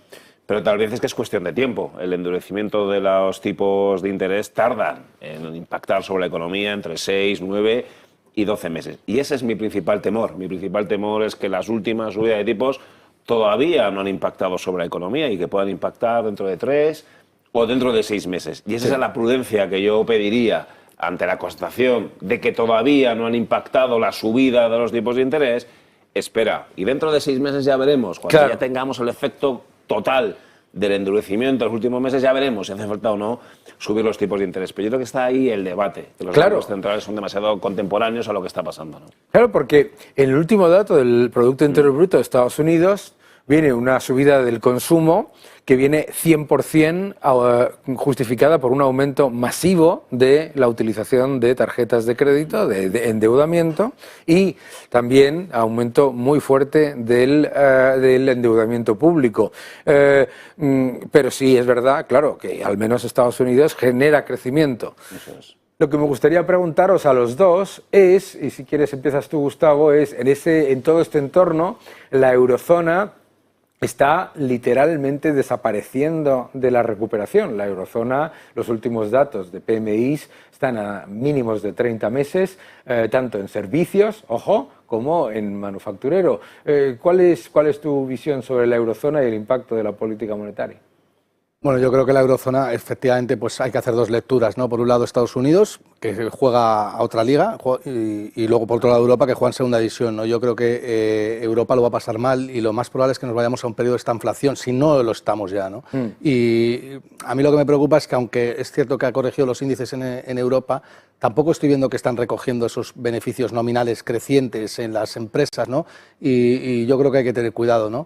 Pero tal vez es que es cuestión de tiempo. El endurecimiento de los tipos de interés tardan en impactar sobre la economía entre 6, 9 y 12 meses. Y ese es mi principal temor. Mi principal temor es que las últimas subidas de tipos todavía no han impactado sobre la economía y que puedan impactar dentro de 3 o dentro de 6 meses. Y esa es la prudencia que yo pediría ante la constatación de que todavía no han impactado la subida de los tipos de interés. Espera, y dentro de 6 meses ya veremos, cuando ya tengamos el efecto total del endurecimiento en los últimos meses, ya veremos si hace falta o no subir los tipos de interés. Pero yo creo que está ahí el debate, que los bancos centrales son demasiado contemporáneos a lo que está pasando, ¿no? Claro, porque en el último dato del Producto Interior Bruto de Estados Unidos viene una subida del consumo que viene 100% justificada por un aumento masivo de la utilización de tarjetas de crédito, de endeudamiento, y también aumento muy fuerte del endeudamiento público. Pero sí es verdad, claro, que al menos Estados Unidos genera crecimiento. Eso es. Lo que me gustaría preguntaros a los dos es, y si quieres empiezas tú, Gustavo, es en todo este entorno, la eurozona está literalmente desapareciendo de la recuperación. La eurozona, los últimos datos de PMI están a mínimos de 30 meses, tanto en servicios, ojo, como en manufacturero. ¿Cuál es tu visión sobre la eurozona y el impacto de la política monetaria? Bueno, yo creo que la eurozona, efectivamente, pues hay que hacer dos lecturas, ¿no? Por un lado, Estados Unidos, que juega a otra liga, y luego, por otro lado, Europa, que juega en segunda división, ¿no? Yo creo que Europa lo va a pasar mal y lo más probable es que nos vayamos a un periodo de esta inflación, si no lo estamos ya, ¿no? Y a mí lo que me preocupa es que, aunque es cierto que ha corregido los índices en Europa, tampoco estoy viendo que están recogiendo esos beneficios nominales crecientes en las empresas, ¿no? Y yo creo que hay que tener cuidado, ¿no?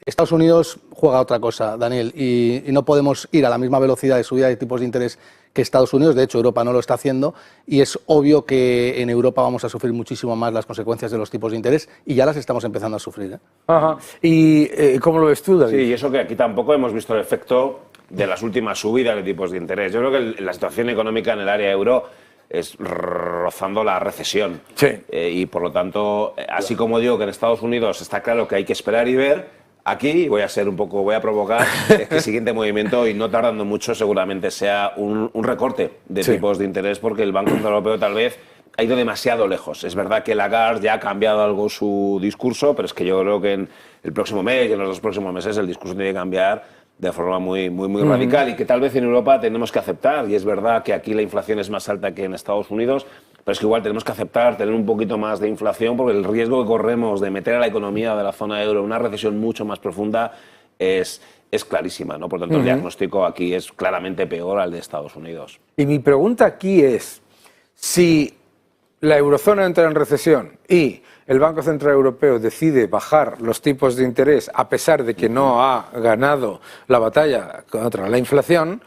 Estados Unidos juega a otra cosa, Daniel, y no podemos ir a la misma velocidad de subida de tipos de interés que Estados Unidos. De hecho, Europa no lo está haciendo y es obvio que en Europa vamos a sufrir muchísimo más las consecuencias de los tipos de interés y ya las estamos empezando a sufrir, ¿eh? Ajá. ¿Y cómo lo ves tú, David? Sí, y eso que aquí tampoco hemos visto el efecto de las últimas subidas de tipos de interés. Yo creo que la situación económica en el área euro es rozando la recesión. Sí. Y por lo tanto, así como digo que en Estados Unidos está claro que hay que esperar y ver, aquí voy a provocar que el siguiente movimiento, y no tardando mucho, seguramente sea un recorte de tipos de interés, porque el Banco Central Europeo tal vez ha ido demasiado lejos. Es verdad que Lagarde ya ha cambiado algo su discurso, pero es que yo creo que en el próximo mes y en los dos próximos meses el discurso tiene que cambiar de forma muy radical, y que tal vez en Europa tenemos que aceptar. Y es verdad que aquí la inflación es más alta que en Estados Unidos, pero es que igual tenemos que aceptar tener un poquito más de inflación, porque el riesgo que corremos de meter a la economía de la zona euro en una recesión mucho más profunda es clarísima, ¿no? Por lo tanto, el diagnóstico aquí es claramente peor al de Estados Unidos. Y mi pregunta aquí es, si la eurozona entra en recesión y el Banco Central Europeo decide bajar los tipos de interés a pesar de que no ha ganado la batalla contra la inflación,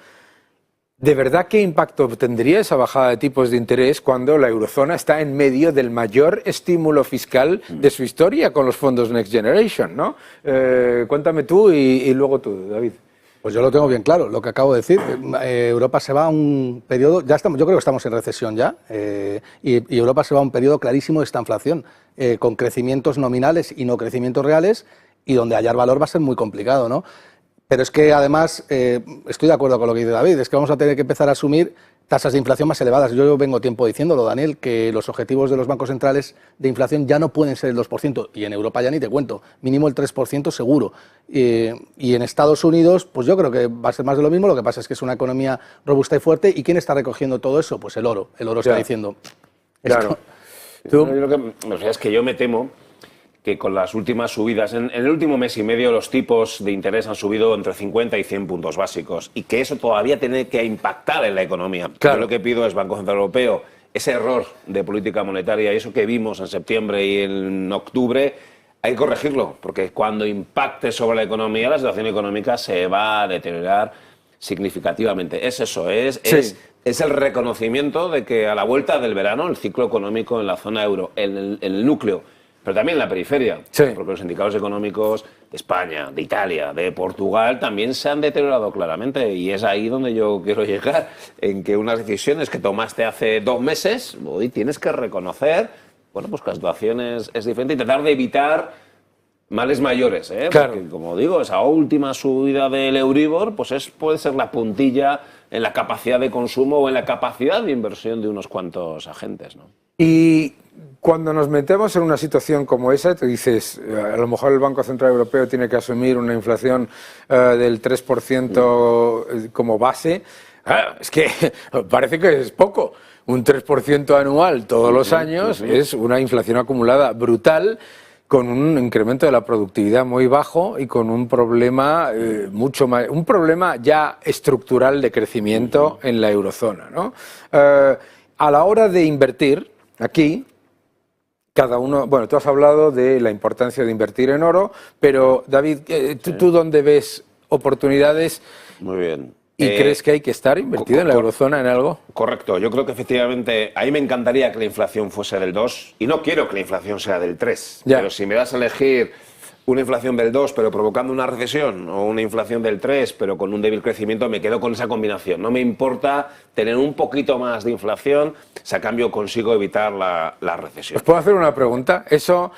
¿de verdad qué impacto tendría esa bajada de tipos de interés cuando la eurozona está en medio del mayor estímulo fiscal de su historia con los fondos Next Generation, ¿no? Cuéntame tú y luego tú, David. Pues yo lo tengo bien claro, lo que acabo de decir. Europa se va a un periodo, yo creo que estamos en recesión ya, y Europa se va a un periodo clarísimo de esta inflación, con crecimientos nominales y no crecimientos reales, y donde hallar valor va a ser muy complicado, ¿no? Pero es que además, estoy de acuerdo con lo que dice David, es que vamos a tener que empezar a asumir tasas de inflación más elevadas. Yo vengo tiempo diciéndolo, Daniel, que los objetivos de los bancos centrales de inflación ya no pueden ser el 2%, y en Europa ya ni te cuento, mínimo el 3% seguro. Y en Estados Unidos, pues yo creo que va a ser más de lo mismo. Lo que pasa es que es una economía robusta y fuerte. ¿Y quién está recogiendo todo eso? Pues el oro. El oro está diciendo... Claro. Yo creo que, es que yo me temo que con las últimas subidas, en el último mes y medio los tipos de interés han subido entre 50 y 100 puntos básicos, y que eso todavía tiene que impactar en la economía. Claro. Yo lo que pido es, Banco Central Europeo, ese error de política monetaria y eso que vimos en septiembre y en octubre, hay que corregirlo, porque cuando impacte sobre la economía, la situación económica se va a deteriorar significativamente. Es eso, es el reconocimiento de que a la vuelta del verano el ciclo económico en la zona euro, en el núcleo, pero también en la periferia, porque los indicadores económicos de España, de Italia, de Portugal también se han deteriorado claramente, y es ahí donde yo quiero llegar, en que unas decisiones que tomaste hace 2 meses, hoy tienes que reconocer, bueno, pues que la situación es diferente, y tratar de evitar males mayores, ¿eh? Claro. Porque, como digo, esa última subida del Euribor pues puede ser la puntilla en la capacidad de consumo o en la capacidad de inversión de unos cuantos agentes, ¿no? Y cuando nos metemos en una situación como esa, tú dices, a lo mejor el Banco Central Europeo tiene que asumir una inflación del 3% como base. Es que parece que es poco. Un 3% anual todos los años es una inflación acumulada brutal, con un incremento de la productividad muy bajo y con un problema un problema ya estructural de crecimiento en la eurozona, ¿no? A la hora de invertir aquí, cada uno, bueno, tú has hablado de la importancia de invertir en oro, pero David, ¿tú dónde ves oportunidades? Muy bien. ¿Y crees que hay que estar invertido en la eurozona en algo? Correcto. Yo creo que efectivamente, a mí me encantaría que la inflación fuese del 2, y no quiero que la inflación sea del 3. Pero si me das a elegir una inflación del 2 pero provocando una recesión, o una inflación del 3 pero con un débil crecimiento, me quedo con esa combinación. No me importa tener un poquito más de inflación si a cambio consigo evitar la recesión. ¿Os puedo hacer una pregunta? ¿Esa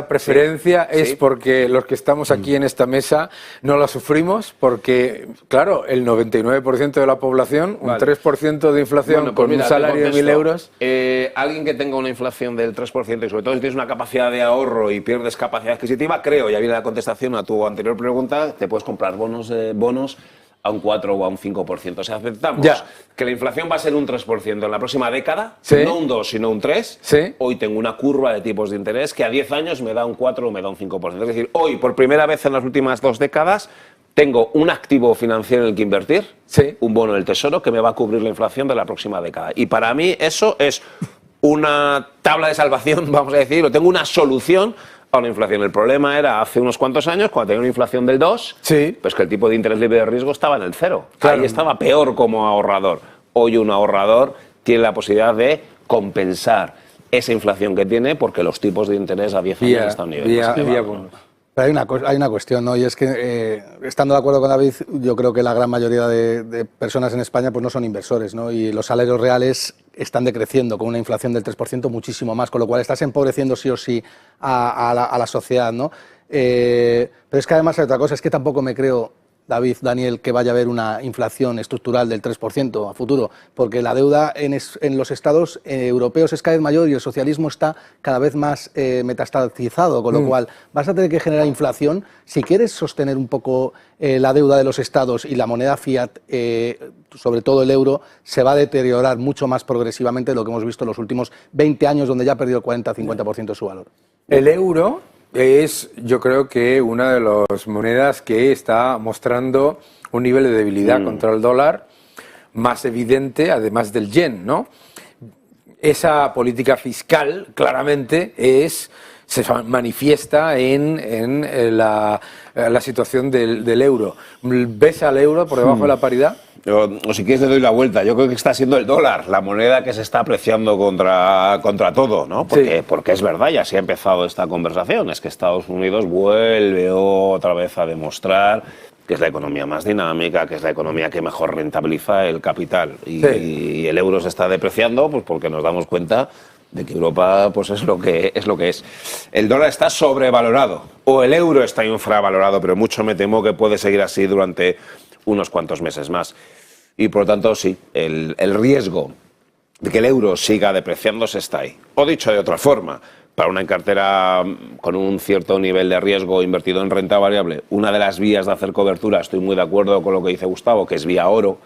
preferencia es porque los que estamos aquí en esta mesa no la sufrimos? Porque, claro, el 99% de la población, un 3% de inflación con un salario de 1.000 euros... alguien que tenga una inflación del 3%, y sobre todo si tienes una capacidad de ahorro y pierdes capacidad adquisitiva, sistema, creo, ya viene la contestación a tu anterior pregunta, te puedes comprar bonos a un 4 o a un 5%. O sea, aceptamos que la inflación va a ser un 3% en la próxima década, no un 2, sino un 3. Hoy tengo una curva de tipos de interés que a 10 años me da un 4 o me da un 5%. Es decir, hoy, por primera vez en las últimas 2 décadas, tengo un activo financiero en el que invertir, un bono del Tesoro, que me va a cubrir la inflación de la próxima década. Y para mí eso es una tabla de salvación, vamos a decir, o tengo una solución a una inflación. El problema era hace unos cuantos años, cuando tenía una inflación del 2, pues que el tipo de interés libre de riesgo estaba en el 0. Ahí estaba peor como ahorrador. Hoy un ahorrador tiene la posibilidad de compensar esa inflación que tiene porque los tipos de interés a 10 años están a un nivel más elevado. Pero hay una cuestión, ¿no? Y es que, estando de acuerdo con David, yo creo que la gran mayoría de personas en España pues no son inversores, ¿no? Y los salarios reales están decreciendo con una inflación del 3% muchísimo más, con lo cual estás empobreciendo sí o sí a la sociedad, ¿no? Pero es que además hay otra cosa, es que tampoco me creo, David, Daniel, que vaya a haber una inflación estructural del 3% a futuro, porque la deuda en los estados europeos es cada vez mayor y el socialismo está cada vez más metastatizado, con lo cual vas a tener que generar inflación. Si quieres sostener un poco la deuda de los estados y la moneda fiat, sobre todo el euro, se va a deteriorar mucho más progresivamente de lo que hemos visto en los últimos 20 años, donde ya ha perdido el 40-50% de su valor. El euro es, yo creo que una de las monedas que está mostrando un nivel de debilidad contra el dólar más evidente, además del yen, ¿no? Esa política fiscal claramente se manifiesta en la situación del euro. ¿Ves al euro por debajo de la paridad? O si quieres le doy la vuelta. Yo creo que está siendo el dólar la moneda que se está apreciando contra todo, ¿no? Porque es verdad, ya se ha empezado esta conversación, es que Estados Unidos vuelve otra vez a demostrar que es la economía más dinámica, que es la economía que mejor rentabiliza el capital. Y el euro se está depreciando pues porque nos damos cuenta de que Europa pues es lo que es. El dólar está sobrevalorado o el euro está infravalorado, pero mucho me temo que puede seguir así durante unos cuantos meses más. Y por lo tanto, sí, el riesgo de que el euro siga depreciándose está ahí. O dicho de otra forma, para una cartera con un cierto nivel de riesgo invertido en renta variable, una de las vías de hacer cobertura, estoy muy de acuerdo con lo que dice Gustavo, que es vía oro,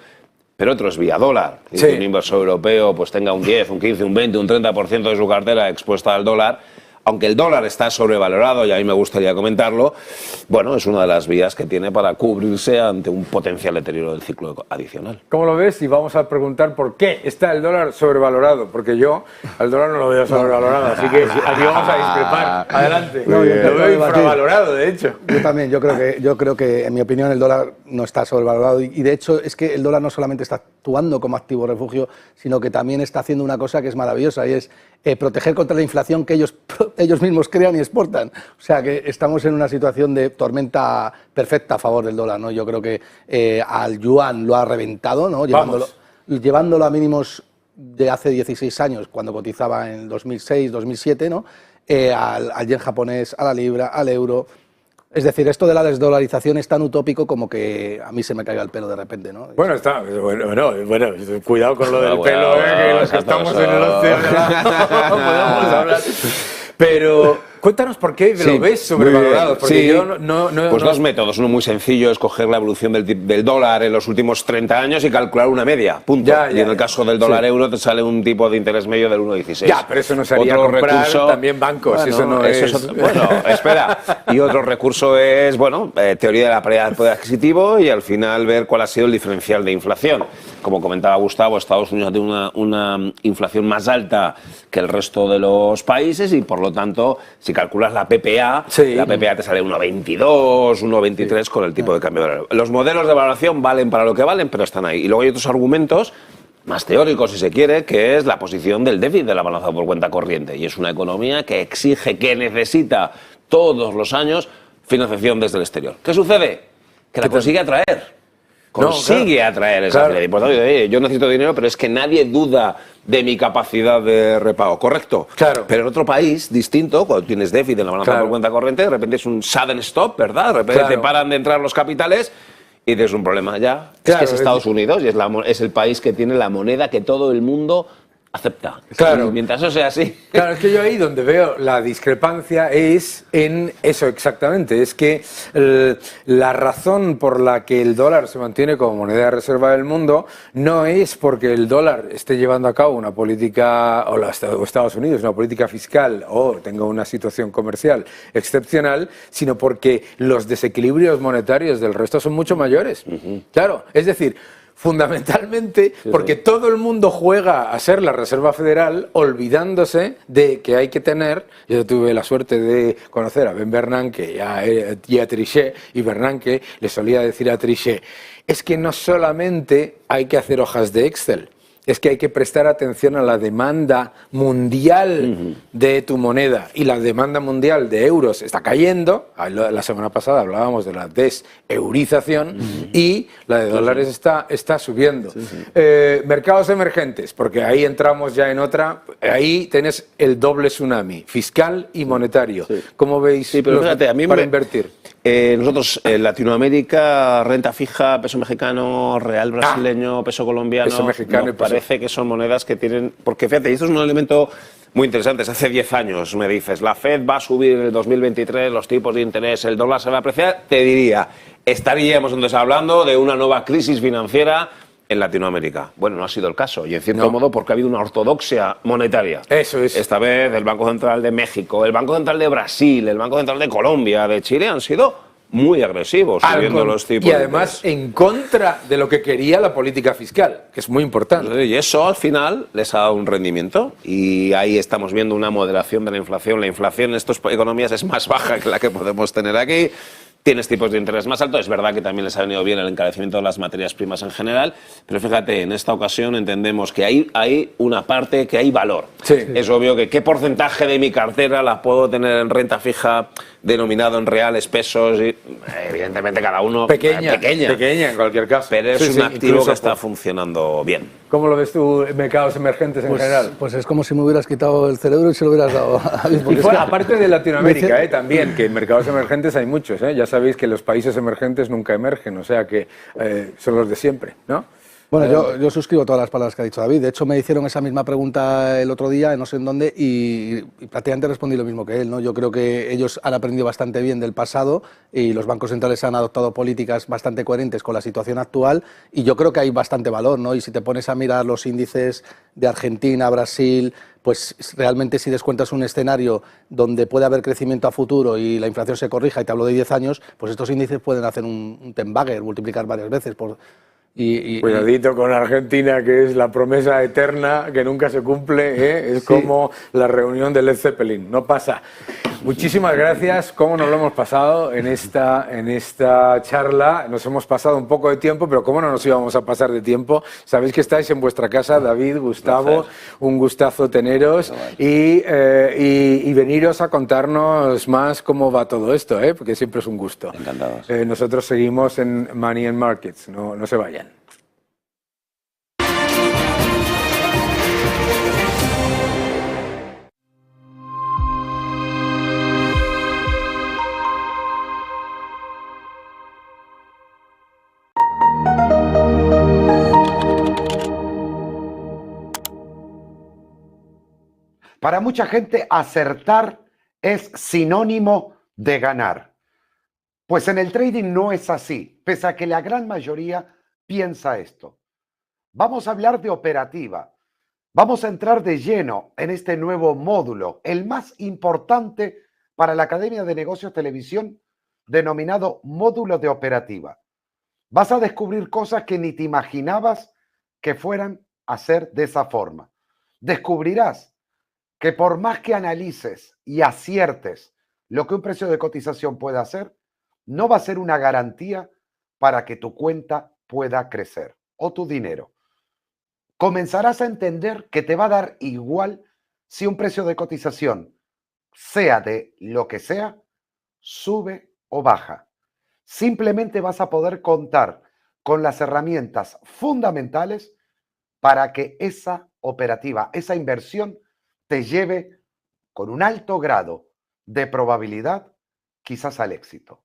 pero otro es vía dólar. Que un inversor europeo pues tenga un 10, un 15, un 20, un 30% de su cartera expuesta al dólar. Aunque el dólar está sobrevalorado, y a mí me gustaría comentarlo, bueno, es una de las vías que tiene para cubrirse ante un potencial deterioro del ciclo adicional. ¿Cómo lo ves? Y vamos a preguntar por qué está el dólar sobrevalorado, porque yo al dólar no lo veo sobrevalorado, así que aquí vamos a discrepar. Adelante. No, yo lo veo infravalorado, de hecho. Yo también, yo creo que en mi opinión el dólar no está sobrevalorado y de hecho es que el dólar no solamente está actuando como activo refugio, sino que también está haciendo una cosa que es maravillosa y es proteger contra la inflación que ellos mismos crean y exportan. O sea que estamos en una situación de tormenta perfecta a favor del dólar, ¿no? Yo creo que al yuan lo ha reventado, ¿no? Llevándolo a mínimos de hace 16 años, cuando cotizaba en 2006, 2007, ¿no? Al yen japonés, a la libra, al euro. Es decir, esto de la desdolarización es tan utópico como que a mí se me caiga el pelo de repente, ¿no? Bueno, bueno, cuidado con lo del pelo, que los que estamos en el océano podemos hablar. Pero cuéntanos por qué lo ves sobrevalorado, porque yo Pues dos métodos. Uno muy sencillo es coger la evolución del dólar en los últimos 30 años y calcular una media, punto. Y en el caso del dólar euro te sale un tipo de interés medio del 1,16. Ya, pero eso no sería otro comprar recurso, también bancos, bueno, eso no es... Bueno, espera. Y otro recurso es, teoría de la paridad del poder adquisitivo y al final ver cuál ha sido el diferencial de inflación. Como comentaba Gustavo, Estados Unidos tiene una inflación más alta que el resto de los países y por lo tanto, si calculas la PPA, la PPA te sale 1,22, 1,23 con el tipo de cambio de dólar. Los modelos de valoración valen para lo que valen, pero están ahí. Y luego hay otros argumentos más teóricos, si se quiere, que es la posición del déficit de la balanza por cuenta corriente. Y es una economía que exige, que necesita todos los años financiación desde el exterior. ¿Qué sucede? Que la consigue atraer. Consigue atraer esa crédito. Por tanto, yo necesito dinero, pero es que nadie duda de mi capacidad de repago, ¿correcto? Claro. Pero en otro país distinto, cuando tienes déficit en la balanza por cuenta corriente, de repente es un sudden stop, ¿verdad? De repente te paran de entrar los capitales y tienes un problema ya. Es que es Estados Unidos y es el país que tiene la moneda que todo el mundo acepta. Claro. Y mientras eso sea así. Claro, es que yo ahí donde veo la discrepancia es en eso exactamente. Es que la razón por la que el dólar se mantiene como moneda de reserva del mundo no es porque el dólar esté llevando a cabo una política, o Estados Unidos, una política fiscal o tenga una situación comercial excepcional, sino porque los desequilibrios monetarios del resto son mucho mayores. Claro, es decir, fundamentalmente porque todo el mundo juega a ser la Reserva Federal olvidándose de que hay que tener, yo tuve la suerte de conocer a Ben Bernanke y a Trichet, y Bernanke le solía decir a Trichet, es que no solamente hay que hacer hojas de Excel, es que hay que prestar atención a la demanda mundial de tu moneda, y la demanda mundial de euros está cayendo. La semana pasada hablábamos de la deseurización y la de dólares está subiendo. Mercados emergentes, porque ahí entramos ya en otra, ahí tenés el doble tsunami, fiscal y monetario. ¿Cómo veis pero fíjate, a mí para invertir? Nosotros, Latinoamérica, renta fija, peso mexicano, real brasileño, peso colombiano, peso mexicano, parece que son monedas que tienen... Porque fíjate, y esto es un elemento muy interesante. Hace 10 años me dices, la Fed va a subir en el 2023 los tipos de interés, el dólar se va a apreciar, te diría, estaríamos entonces hablando de una nueva crisis financiera en Latinoamérica. Bueno, no ha sido el caso, y en cierto modo porque ha habido una ortodoxia monetaria. Eso es. Esta vez el Banco Central de México, el Banco Central de Brasil, el Banco Central de Colombia, de Chile han sido muy agresivos subiendo los tipos. Y además en contra de lo que quería la política fiscal, que es muy importante. Y eso al final les ha dado un rendimiento, y ahí estamos viendo una moderación de la inflación. La inflación en estas economías es más baja que la que podemos tener aquí. Tienes tipos de interés más altos. Es verdad que también les ha venido bien el encarecimiento de las materias primas en general, pero fíjate, en esta ocasión entendemos que hay una parte que hay valor. Es obvio que qué porcentaje de mi cartera la puedo tener en renta fija denominado en reales, pesos, y evidentemente cada uno pequeña en cualquier caso. Pero es un activo que está funcionando bien. ¿Cómo lo ves tú, mercados emergentes en general? Pues es como si me hubieras quitado el cerebro y se lo hubieras dado a mí. Y aparte de Latinoamérica, también, que en mercados emergentes hay muchos. Ya sabéis que los países emergentes nunca emergen, o sea que son los de siempre, ¿no? Bueno, yo suscribo todas las palabras que ha dicho David. De hecho, me hicieron esa misma pregunta el otro día, no sé en dónde, y prácticamente respondí lo mismo que él, ¿no? Yo creo que ellos han aprendido bastante bien del pasado y los bancos centrales han adoptado políticas bastante coherentes con la situación actual, y yo creo que hay bastante valor, ¿no? Y si te pones a mirar los índices de Argentina, Brasil, pues realmente si descuentas un escenario donde puede haber crecimiento a futuro y la inflación se corrija, y te hablo de 10 años, pues estos índices pueden hacer un ten bagger, multiplicar varias veces por... Cuidadito con Argentina, que es la promesa eterna que nunca se cumple, es como la reunión de Led Zeppelin, no pasa. Muchísimas gracias, cómo nos lo hemos pasado en esta charla. Nos hemos pasado un poco de tiempo, pero cómo no nos íbamos a pasar de tiempo. Sabéis que estáis en vuestra casa, David, Gustavo, un gustazo teneros y veniros a contarnos más cómo va todo esto, porque siempre es un gusto. Encantados. Nosotros seguimos en Money and Markets, no se vayan. Para mucha gente, acertar es sinónimo de ganar. Pues en el trading no es así, pese a que la gran mayoría piensa esto. Vamos a hablar de operativa. Vamos a entrar de lleno en este nuevo módulo, el más importante para la Academia de Negocios Televisión, denominado módulo de operativa. Vas a descubrir cosas que ni te imaginabas que fueran a ser de esa forma. Descubrirás que por más que analices y aciertes lo que un precio de cotización puede hacer, no va a ser una garantía para que tu cuenta pueda crecer o tu dinero. Comenzarás a entender que te va a dar igual si un precio de cotización, sea de lo que sea, sube o baja. Simplemente vas a poder contar con las herramientas fundamentales para que esa operativa, esa inversión, te lleve con un alto grado de probabilidad quizás al éxito.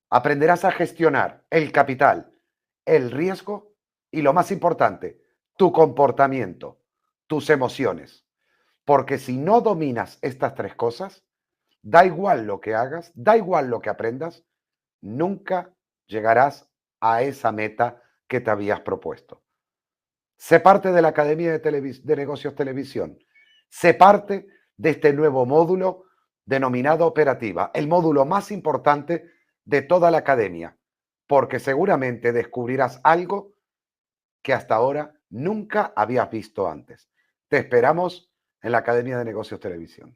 Aprenderás a gestionar el capital, el riesgo y, lo más importante, tu comportamiento, tus emociones. Porque si no dominas estas tres cosas, da igual lo que hagas, da igual lo que aprendas, nunca llegarás a esa meta que te habías propuesto. Sé parte de la Academia de Negocios Televisión. Sé parte de este nuevo módulo denominado Operativa, el módulo más importante de toda la academia, porque seguramente descubrirás algo que hasta ahora nunca habías visto antes. Te esperamos en la Academia de Negocios Televisión.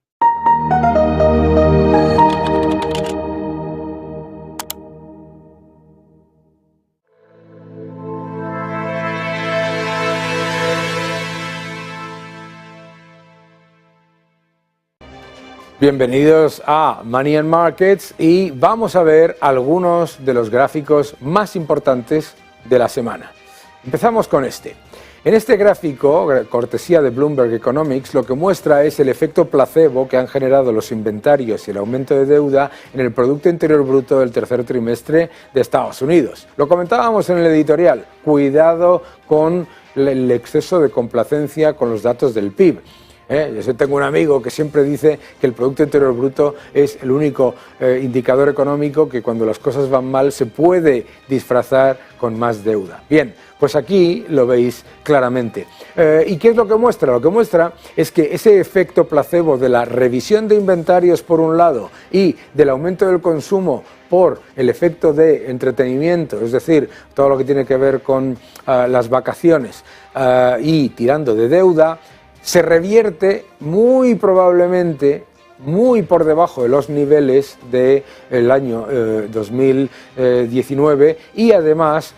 Bienvenidos a Money and Markets y vamos a ver algunos de los gráficos más importantes de la semana. Empezamos con este. En este gráfico, cortesía de Bloomberg Economics, lo que muestra es el efecto placebo que han generado los inventarios y el aumento de deuda en el Producto Interior Bruto del tercer trimestre de Estados Unidos. Lo comentábamos en el editorial, cuidado con el exceso de complacencia con los datos del PIB. Yo tengo un amigo que siempre dice que el Producto Interior Bruto es el único indicador económico que cuando las cosas van mal se puede disfrazar con más deuda. Bien, pues aquí lo veis claramente. ¿Y qué es lo que muestra? Lo que muestra es que ese efecto placebo de la revisión de inventarios por un lado y del aumento del consumo por el efecto de entretenimiento, es decir, todo lo que tiene que ver con las vacaciones y tirando de deuda, se revierte muy probablemente muy por debajo de los niveles del año 2019 y además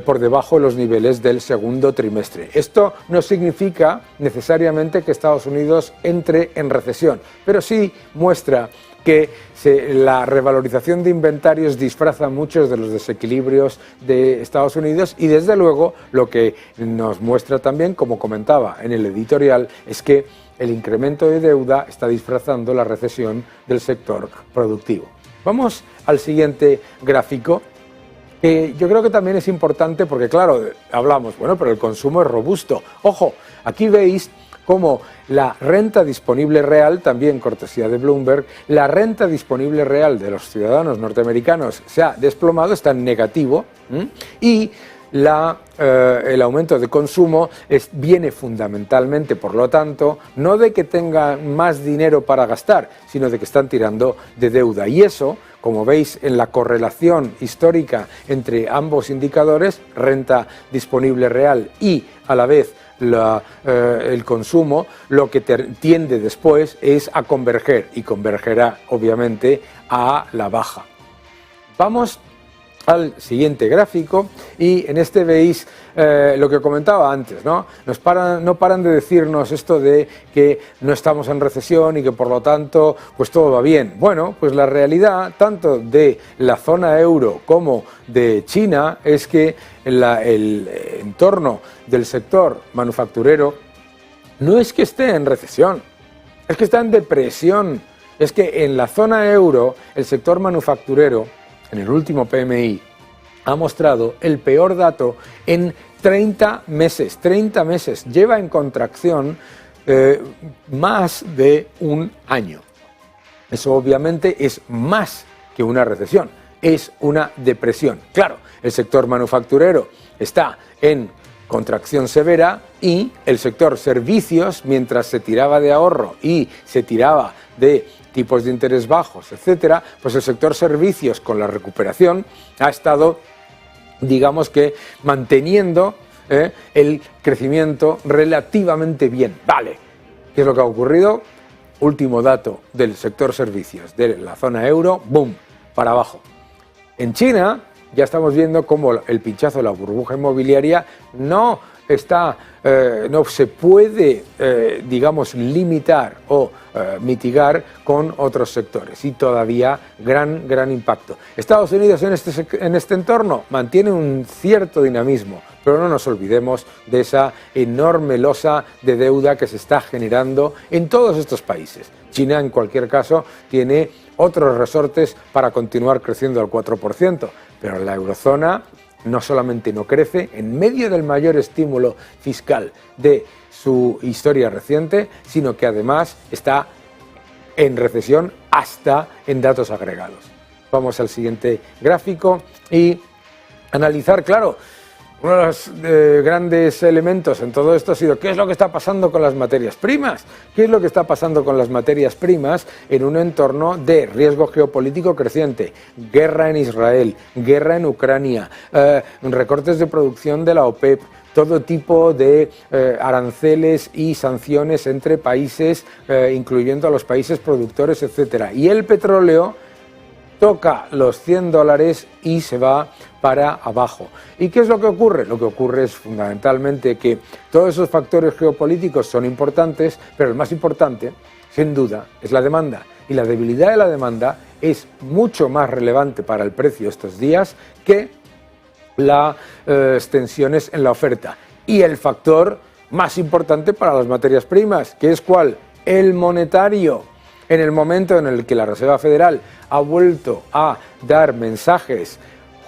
por debajo de los niveles del segundo trimestre. Esto no significa necesariamente que Estados Unidos entre en recesión, pero sí muestra que la revalorización de inventarios disfraza muchos de los desequilibrios de Estados Unidos y desde luego lo que nos muestra también, como comentaba en el editorial, es que el incremento de deuda está disfrazando la recesión del sector productivo. Vamos al siguiente gráfico, que yo creo que también es importante porque claro, hablamos, bueno, pero el consumo es robusto. Ojo, aquí veis como la renta disponible real, también cortesía de Bloomberg, la renta disponible real de los ciudadanos norteamericanos se ha desplomado, está en negativo, y el aumento de consumo viene fundamentalmente, por lo tanto, no de que tengan más dinero para gastar, sino de que están tirando de deuda. Y eso, como veis en la correlación histórica entre ambos indicadores, renta disponible real y a la vez el consumo, lo que tiende después es a converger y convergerá obviamente a la baja. Vamos al siguiente gráfico y en este veis lo que comentaba antes, ¿no? No paran de decirnos esto de que no estamos en recesión y que por lo tanto pues todo va bien. Bueno, pues la realidad tanto de la zona euro como de China es que el entorno del sector manufacturero no es que esté en recesión, es que está en depresión. Es que en la zona euro el sector manufacturero en el último PMI ha mostrado el peor dato en 30 meses. 30 meses. Lleva en contracción más de un año. Eso obviamente es más que una recesión, es una depresión. Claro, el sector manufacturero está en contracción severa y el sector servicios, mientras se tiraba de ahorro y se tiraba de tipos de interés bajos, etcétera, pues el sector servicios con la recuperación ha estado, digamos que, manteniendo el crecimiento relativamente bien. Vale, ¿qué es lo que ha ocurrido? Último dato del sector servicios de la zona euro, ¡boom!, para abajo. En China ya estamos viendo cómo el pinchazo de la burbuja inmobiliaria no se puede, digamos, limitar o mitigar con otros sectores y todavía gran impacto. Estados Unidos en este entorno mantiene un cierto dinamismo, pero no nos olvidemos de esa enorme losa de deuda que se está generando en todos estos países. China, en cualquier caso, tiene otros resortes para continuar creciendo al 4%, pero la eurozona no solamente no crece, en medio del mayor estímulo fiscal de su historia reciente, sino que además está en recesión hasta en datos agregados. Vamos al siguiente gráfico y analizar, claro, uno de los grandes elementos en todo esto ha sido qué es lo que está pasando con las materias primas. ¿Qué es lo que está pasando con las materias primas en un entorno de riesgo geopolítico creciente? Guerra en Israel, guerra en Ucrania, recortes de producción de la OPEP, todo tipo de aranceles y sanciones entre países, incluyendo a los países productores, etc. Y el petróleo toca los $100 y se va para abajo. ¿Y qué es lo que ocurre? Lo que ocurre es fundamentalmente que todos esos factores geopolíticos son importantes, pero el más importante, sin duda, es la demanda. Y la debilidad de la demanda es mucho más relevante para el precio estos días que las tensiones en la oferta. Y el factor más importante para las materias primas, que es ¿cuál? El monetario. En el momento en el que la Reserva Federal ha vuelto a dar mensajes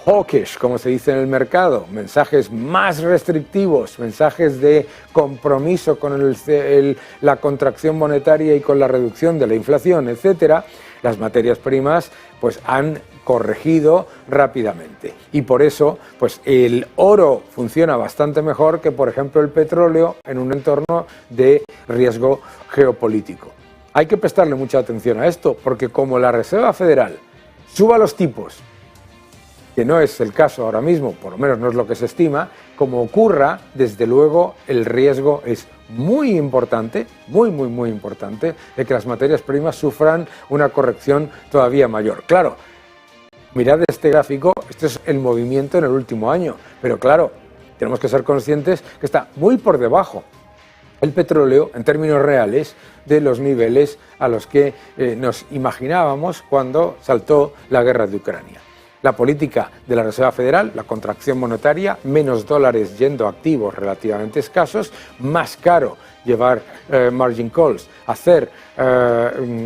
hawkish, como se dice en el mercado, mensajes más restrictivos, mensajes de compromiso con la contracción monetaria y con la reducción de la inflación, etcétera, las materias primas pues han corregido rápidamente. Y por eso pues el oro funciona bastante mejor que, por ejemplo, el petróleo en un entorno de riesgo geopolítico. Hay que prestarle mucha atención a esto, porque como la Reserva Federal suba los tipos, que no es el caso ahora mismo, por lo menos no es lo que se estima, como ocurra, desde luego el riesgo es muy importante, muy importante, de que las materias primas sufran una corrección todavía mayor. Claro, mirad este gráfico, este es el movimiento en el último año, pero claro, tenemos que ser conscientes que está muy por debajo el petróleo, en términos reales, de los niveles a los que nos imaginábamos cuando saltó la guerra de Ucrania. La política de la Reserva Federal, la contracción monetaria, menos dólares yendo a activos relativamente escasos, más caro llevar margin calls, hacer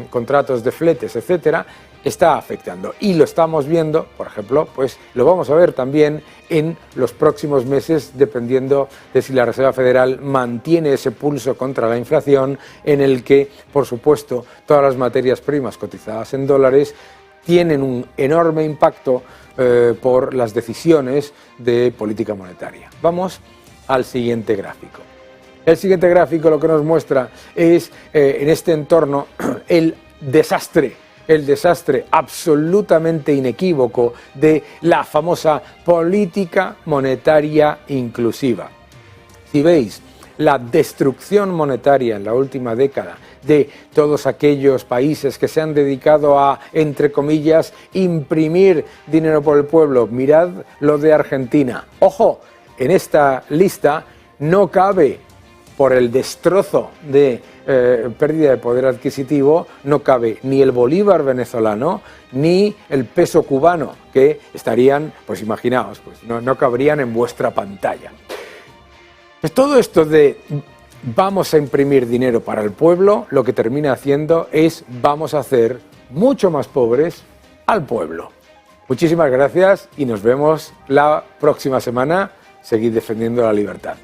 contratos de fletes, etcétera, está afectando. Y lo estamos viendo, por ejemplo, pues lo vamos a ver también en los próximos meses, dependiendo de si la Reserva Federal mantiene ese pulso contra la inflación, en el que, por supuesto, todas las materias primas cotizadas en dólares tienen un enorme impacto por las decisiones de política monetaria. Vamos al siguiente gráfico. El siguiente gráfico lo que nos muestra es, en este entorno, el desastre absolutamente inequívoco de la famosa política monetaria inclusiva. Si veis la destrucción monetaria en la última década de todos aquellos países que se han dedicado a, entre comillas, imprimir dinero por el pueblo, mirad lo de Argentina. Ojo, en esta lista no cabe, por el destrozo de pérdida de poder adquisitivo, no cabe ni el bolívar venezolano ni el peso cubano, que estarían, pues imaginaos, pues no cabrían en vuestra pantalla. Pues todo esto de vamos a imprimir dinero para el pueblo, lo que termina haciendo es vamos a hacer mucho más pobres al pueblo. Muchísimas gracias y nos vemos la próxima semana. Seguid defendiendo la libertad.